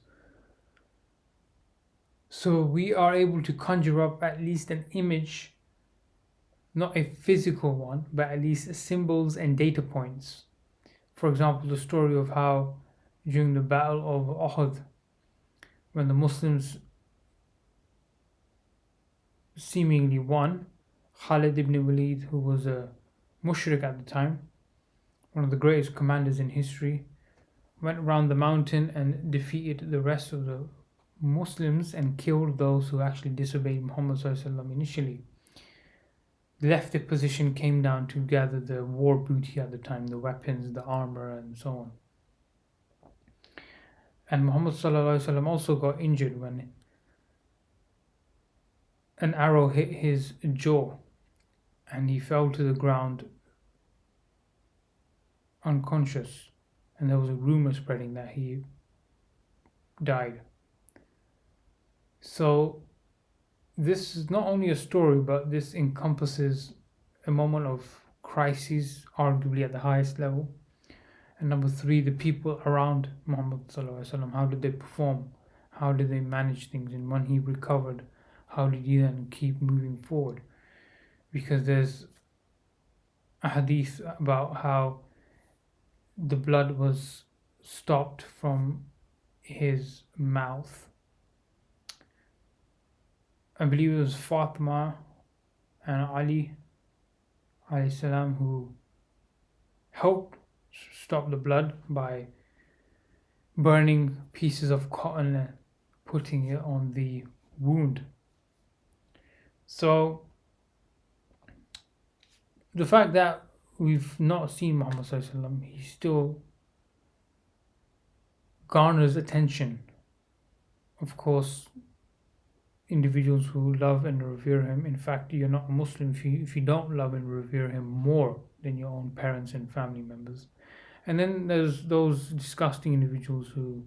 So we are able to conjure up at least an image, not a physical one, but at least symbols and data points. For example, the story of how during the Battle of Uhud, when the Muslims seemingly won, Khalid ibn Walid, who was a mushrik at the time, one of the greatest commanders in history, went around the mountain and defeated the rest of the Muslims and killed those who actually disobeyed Muhammad sallallahu alaihi wasallam initially. Left the position, came down to gather the war booty at the time, the weapons, the armor, and so on. And Muhammad sallallahu alaihi wasallam also got injured when an arrow hit his jaw and he fell to the ground unconscious, and there was a rumor spreading that he died. So this is not only a story, but this encompasses a moment of crisis, arguably at the highest level. And number three, the people around Muhammad sallallahu alaihi wasallam, how did they perform? How did they manage things? And when he recovered, how did he then keep moving forward? Because there's a hadith about how the blood was stopped from his mouth. I believe it was Fatima and Ali alayhi salam who helped stop the blood by burning pieces of cotton and putting it on the wound. So the fact that we've not seen Muhammad sallallahu alaihi wasallam, he still garners attention. Of course, individuals who love and revere him. In fact, you're not a Muslim if you don't love and revere him more than your own parents and family members. And then there's those disgusting individuals who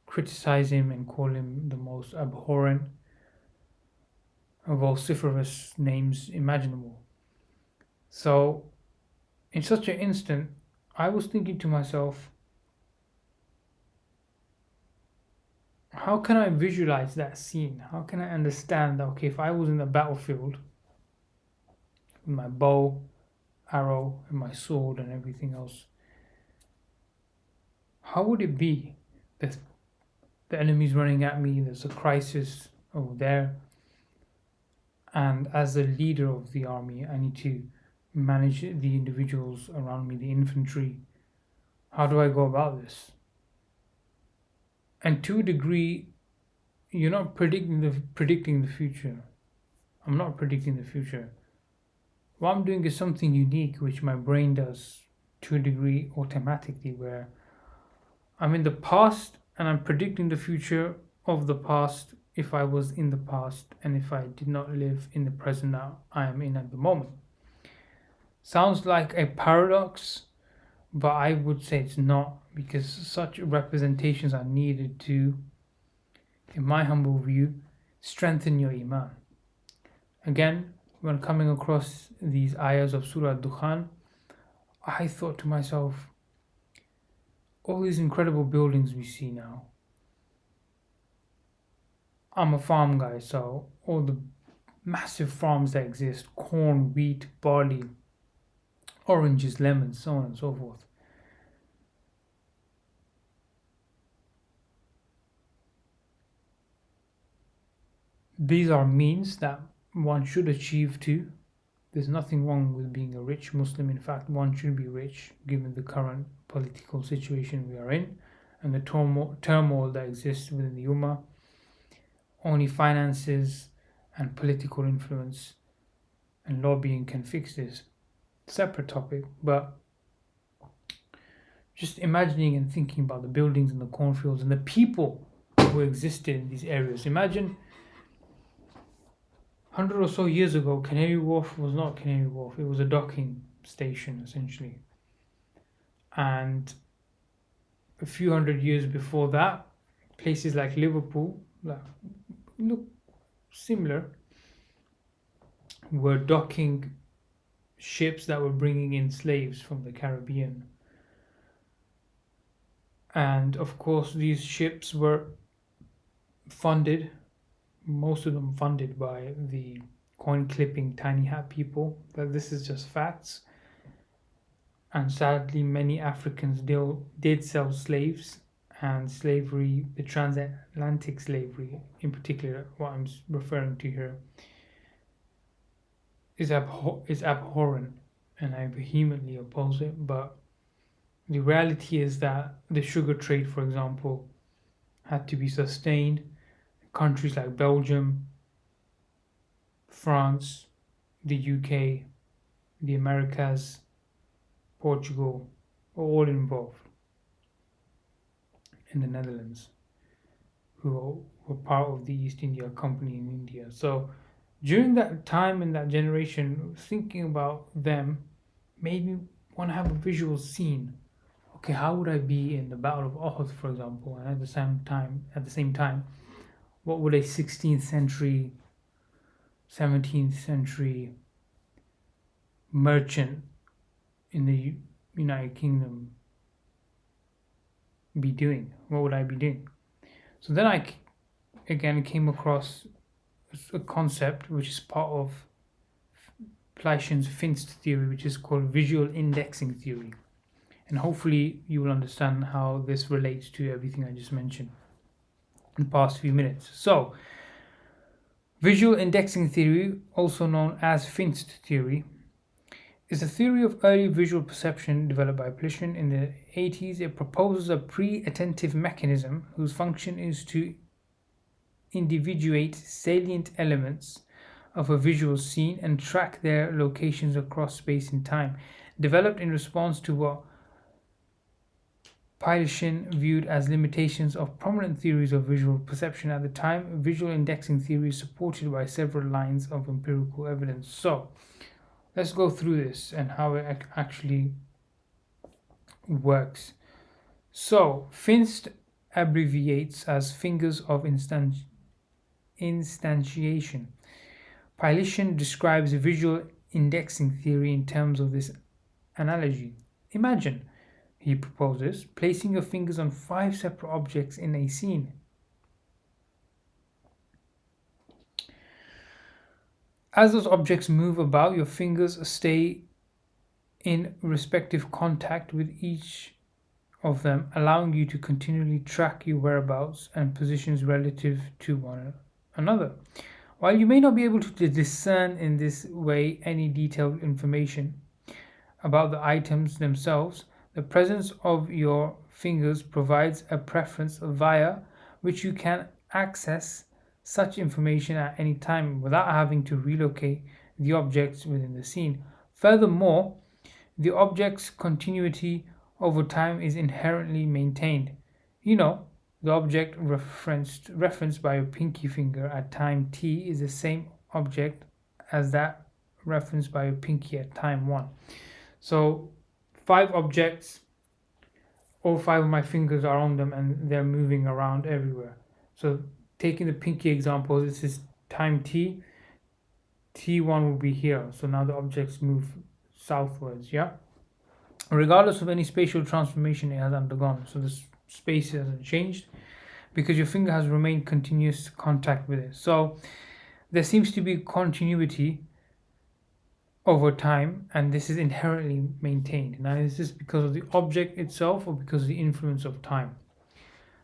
criticize him and call him the most abhorrent and vociferous names imaginable. So in such an instant, I was thinking to myself, how can I visualize that scene? How can I understand that, okay, if I was in the battlefield with my bow, arrow, and my sword and everything else, how would it be? The enemy's running at me, there's a crisis over there, and as the leader of the army, I need to manage the individuals around me, the infantry. How do I go about this? And to a degree, you're not predicting the future. I'm not predicting the future. What I'm doing is something unique, which my brain does to a degree automatically, where I'm in the past and I'm predicting the future of the past if I was in the past and if I did not live in the present that I am in at the moment. Sounds like a paradox, but I would say it's not, because such representations are needed to, in my humble view, strengthen your iman. Again, when coming across these ayahs of Surah Ad-Dukhan, I thought to myself, all these incredible buildings we see now. I'm a farm guy, so all the massive farms that exist, corn, wheat, barley, oranges, lemons, so on and so forth. These are means that one should achieve to. There's nothing wrong with being a rich Muslim. In fact, one should be rich given the current political situation we are in and the turmoil that exists within the Ummah. Only finances and political influence and lobbying can fix this. Separate topic, but just imagining and thinking about the buildings and the cornfields and the people who existed in these areas. Imagine 100 or so years ago, Canary Wharf was not Canary Wharf, it was a docking station essentially. And a few hundred years before that, places like Liverpool, look similar, were docking ships that were bringing in slaves from the Caribbean. And of course, these ships were funded, most of them funded by the coin clipping tiny hat people. But this is just facts. And sadly, many Africans did sell slaves, and slavery, the transatlantic slavery in particular, what I'm referring to here, is abhorrent, and I vehemently oppose it. But the reality is that the sugar trade, for example, had to be sustained. Countries like Belgium, France, the UK, the Americas, Portugal are all involved, in the Netherlands, who were part of the East India Company in India. So during that time and that generation, thinking about them made me want to have a visual scene. Okay, how would I be in the Battle of Uhud, for example, and at the same time, what would a 16th century, 17th century merchant in the United Kingdom be doing? What would I be doing? So then I again came across a concept which is part of Fleischmann's Finst theory, which is called visual indexing theory. And hopefully you will understand how this relates to everything I just mentioned in the past few minutes. So, visual indexing theory, also known as Finst theory, is a theory of early visual perception developed by Fleischmann in the 80s. It proposes a pre-attentive mechanism whose function is to individuate salient elements of a visual scene and track their locations across space and time. Developed in response to what Fleischmann viewed as limitations of prominent theories of visual perception at the time, visual indexing theory is supported by several lines of empirical evidence. So, let's go through this and how it actually works. So, Finst abbreviates as fingers of instantiation. Fleischmann describes visual indexing theory in terms of this analogy. Imagine, he proposes, placing your fingers on 5 separate objects in a scene. As those objects move about, your fingers stay in respective contact with each of them, allowing you to continually track your whereabouts and positions relative to one another. While you may not be able to discern in this way any detailed information about the items themselves, the presence of your fingers provides a preference via which you can access such information at any time without having to relocate the objects within the scene. Furthermore, the object's continuity over time is inherently maintained. You know, the object referenced by your pinky finger at time t is the same object as that referenced by your pinky at time 1. So 5 objects all 5 of my fingers are on them and they're moving around everywhere. So taking the pinky example, this is time t. T1 will be here. So now the objects move southwards, yeah? Regardless of any spatial transformation it has undergone. So the space hasn't changed because your finger has remained continuous contact with it. So there seems to be continuity over time, and this is inherently maintained. Now, is this because of the object itself or because of the influence of time?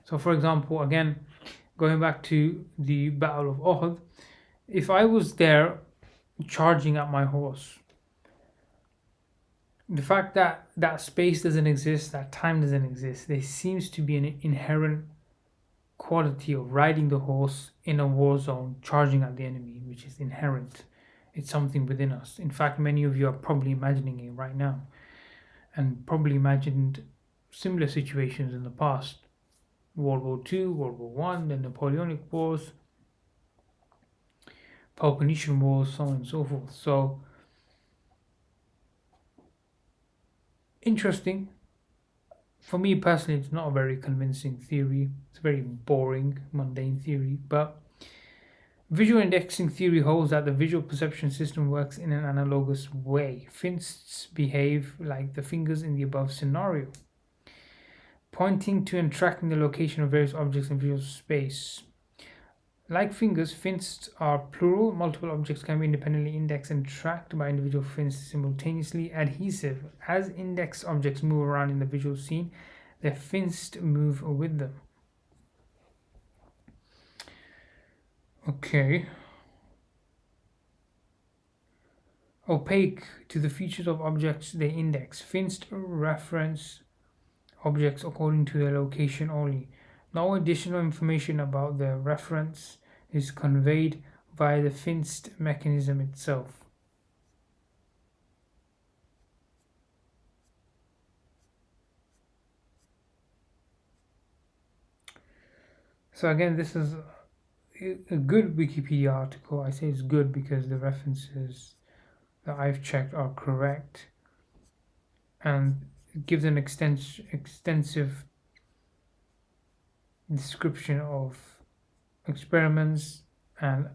So, for example, again, going back to the Battle of Uhud, if I was there charging at my horse, the fact that that space doesn't exist, that time doesn't exist, there seems to be an inherent quality of riding the horse in a war zone, charging at the enemy, which is inherent. It's something within us. In fact, many of you are probably imagining it right now and probably imagined similar situations in the past. World War II, World War One, the Napoleonic Wars, Peloponnesian Wars, so on and so forth. So, interesting. For me personally, it's not a very convincing theory. It's a very boring, mundane theory. But visual indexing theory holds that the visual perception system works in an analogous way. Fists behave like the fingers in the above scenario, pointing to and tracking the location of various objects in visual space. Like fingers, fists are plural. Multiple objects can be independently indexed and tracked by individual fists simultaneously. Adhesive. As index objects move around in the visual scene, their fists move with them. Okay. Opaque to the features of objects they index. Fists reference objects according to their location only. No additional information about their reference is conveyed via the fist mechanism itself. So again, this is a good Wikipedia article. I say it's good because the references that I've checked are correct and it gives an extensive description of experiments and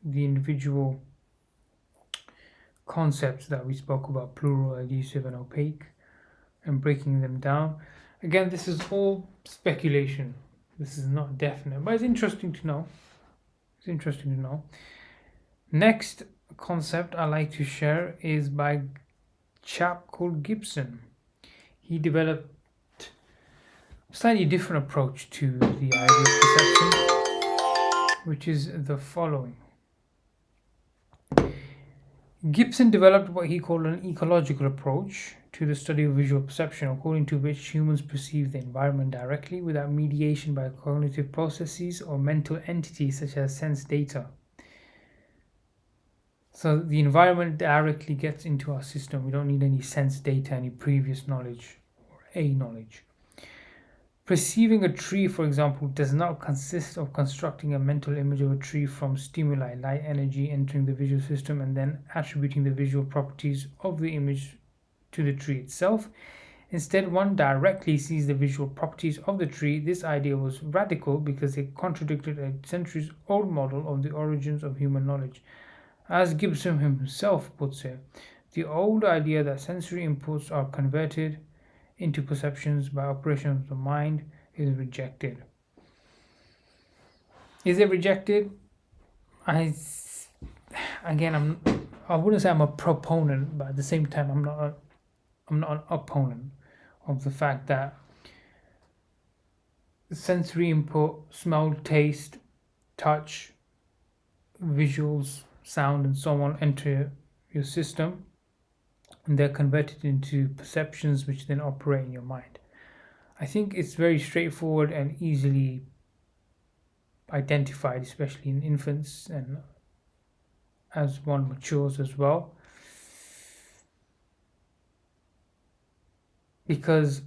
the individual concepts that we spoke about, plural, adhesive, and opaque, and breaking them down. Again, this is all speculation. This is not definite, but it's interesting to know. It's interesting to know. Next concept I like to share is by a chap called Gibson. He developed a slightly different approach to the idea of perception, which is the following. Gibson developed what he called an ecological approach to the study of visual perception, according to which humans perceive the environment directly without mediation by cognitive processes or mental entities such as sense data. So the environment directly gets into our system. We don't need any sense data, any previous knowledge or a knowledge. Perceiving a tree, for example, does not consist of constructing a mental image of a tree from stimuli, light, energy entering the visual system and then attributing the visual properties of the image to the tree itself. Instead, one directly sees the visual properties of the tree. This idea was radical because it contradicted a centuries-old model of the origins of human knowledge. As Gibson himself puts it, the old idea that sensory inputs are converted into perceptions by operation of the mind is rejected. Is it rejected? I wouldn't say I'm a proponent, but at the same time I'm not an opponent of the fact that sensory input, smell, taste, touch, visuals, sound, and so on enter your system and they're converted into perceptions which then operate in your mind. I think it's very straightforward and easily identified, especially in infants and as one matures as well. Because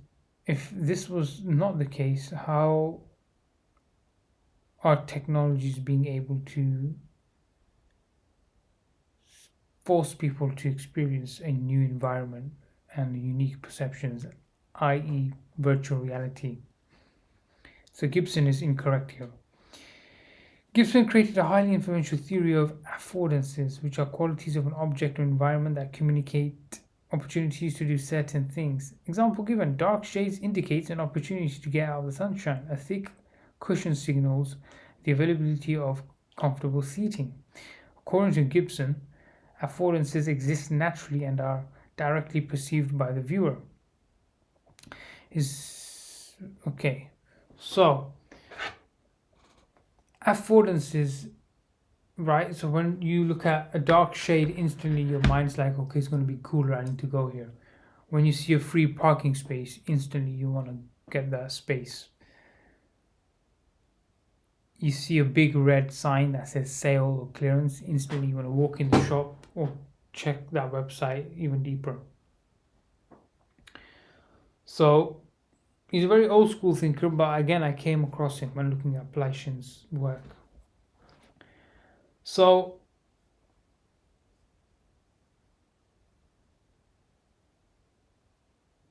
if this was not the case, how are technologies being able to force people to experience a new environment and unique perceptions i.e. virtual reality. So Gibson is incorrect here. Gibson created a highly influential theory of affordances, which are qualities of an object or environment that communicate opportunities to do certain things. Example given: dark shades indicates an opportunity to get out of the sunshine. A thick cushion signals the availability of comfortable seating. According to Gibson, affordances exist naturally and are directly perceived by the viewer. Is okay. So affordances, right? So when you look at a dark shade, instantly your mind's like, okay, it's going to be cooler, I need to go here. When you see a free parking space, instantly you want to get that space. You see a big red sign that says sale or clearance, instantly you want to walk in the shop or check that website even deeper. So he's a very old school thinker, but again, I came across him when looking at Pleischen's work. So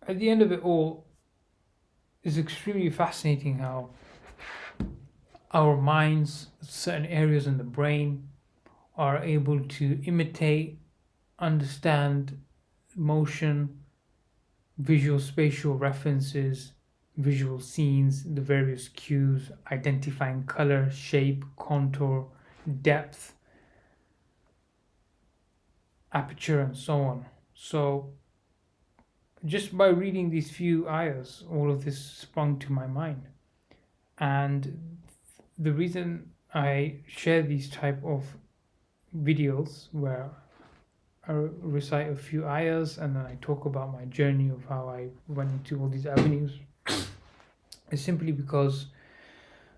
at the end of it all, it's extremely fascinating how our minds, certain areas in the brain, are able to imitate, understand motion, visual spatial references, visual scenes, the various cues, identifying color, shape, contour, depth, aperture, and so on. So just by reading these few ayahs, all of this sprung to my mind. And the reason I share these type of videos where I recite a few ayahs and then I talk about my journey of how I went into all these avenues is simply because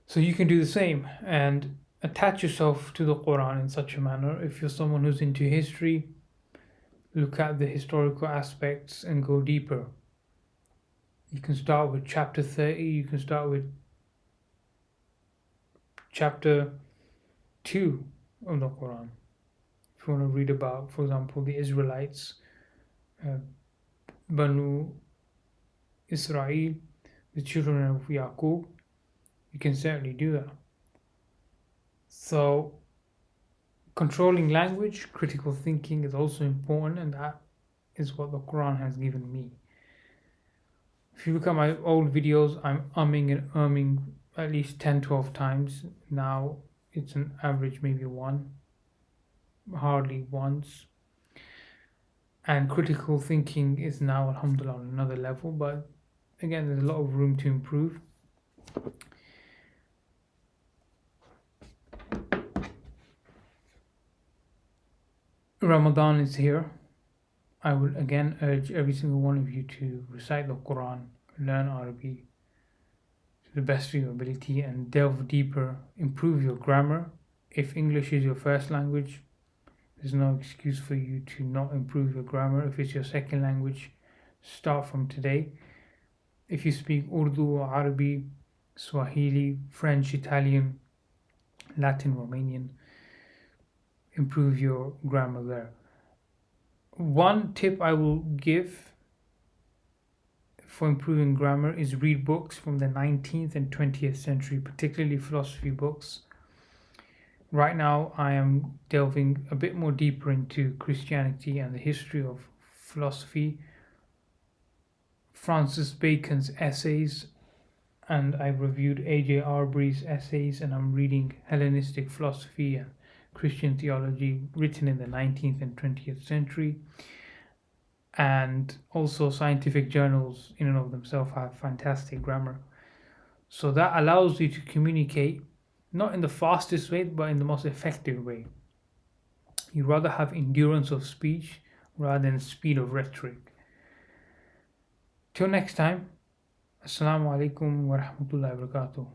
so you can do the same and attach yourself to the Quran in such a manner. If you're someone who's into history, look at the historical aspects and go deeper. You can start with chapter 30, you can start with chapter 2 of the Quran. If you want to read about, for example, the Israelites, Banu Israel, the children of Yaqub, you can certainly do that. So controlling language, critical thinking is also important, and that is what the Quran has given me. If you look at my old videos, I'm umming and umming at least 10-12 times. Now it's an average maybe one, hardly once. And critical thinking is now, alhamdulillah, on another level, but again, there's a lot of room to improve. Ramadan is here. I will again urge every single one of you to recite the Quran, learn Arabic to the best of your ability, and delve deeper, improve your grammar. If English is your first language, there's no excuse for you to not improve your grammar. If it's your second language, start from today. If you speak Urdu or Arabic, Swahili, French, Italian, Latin, Romanian, improve your grammar there. One tip I will give for improving grammar is read books from the 19th and 20th century, particularly philosophy books. Right now, I am delving a bit more deeper into Christianity and the history of philosophy, Francis Bacon's essays, and I've reviewed A.J. Arbery's essays, and I'm reading Hellenistic philosophy and Christian theology written in the 19th and 20th century. And also scientific journals in and of themselves have fantastic grammar. So that allows you to communicate not in the fastest way, but in the most effective way. You rather have endurance of speech rather than speed of rhetoric. Till next time, Assalamu alaikum wa rahmatullahi wa barakatuh.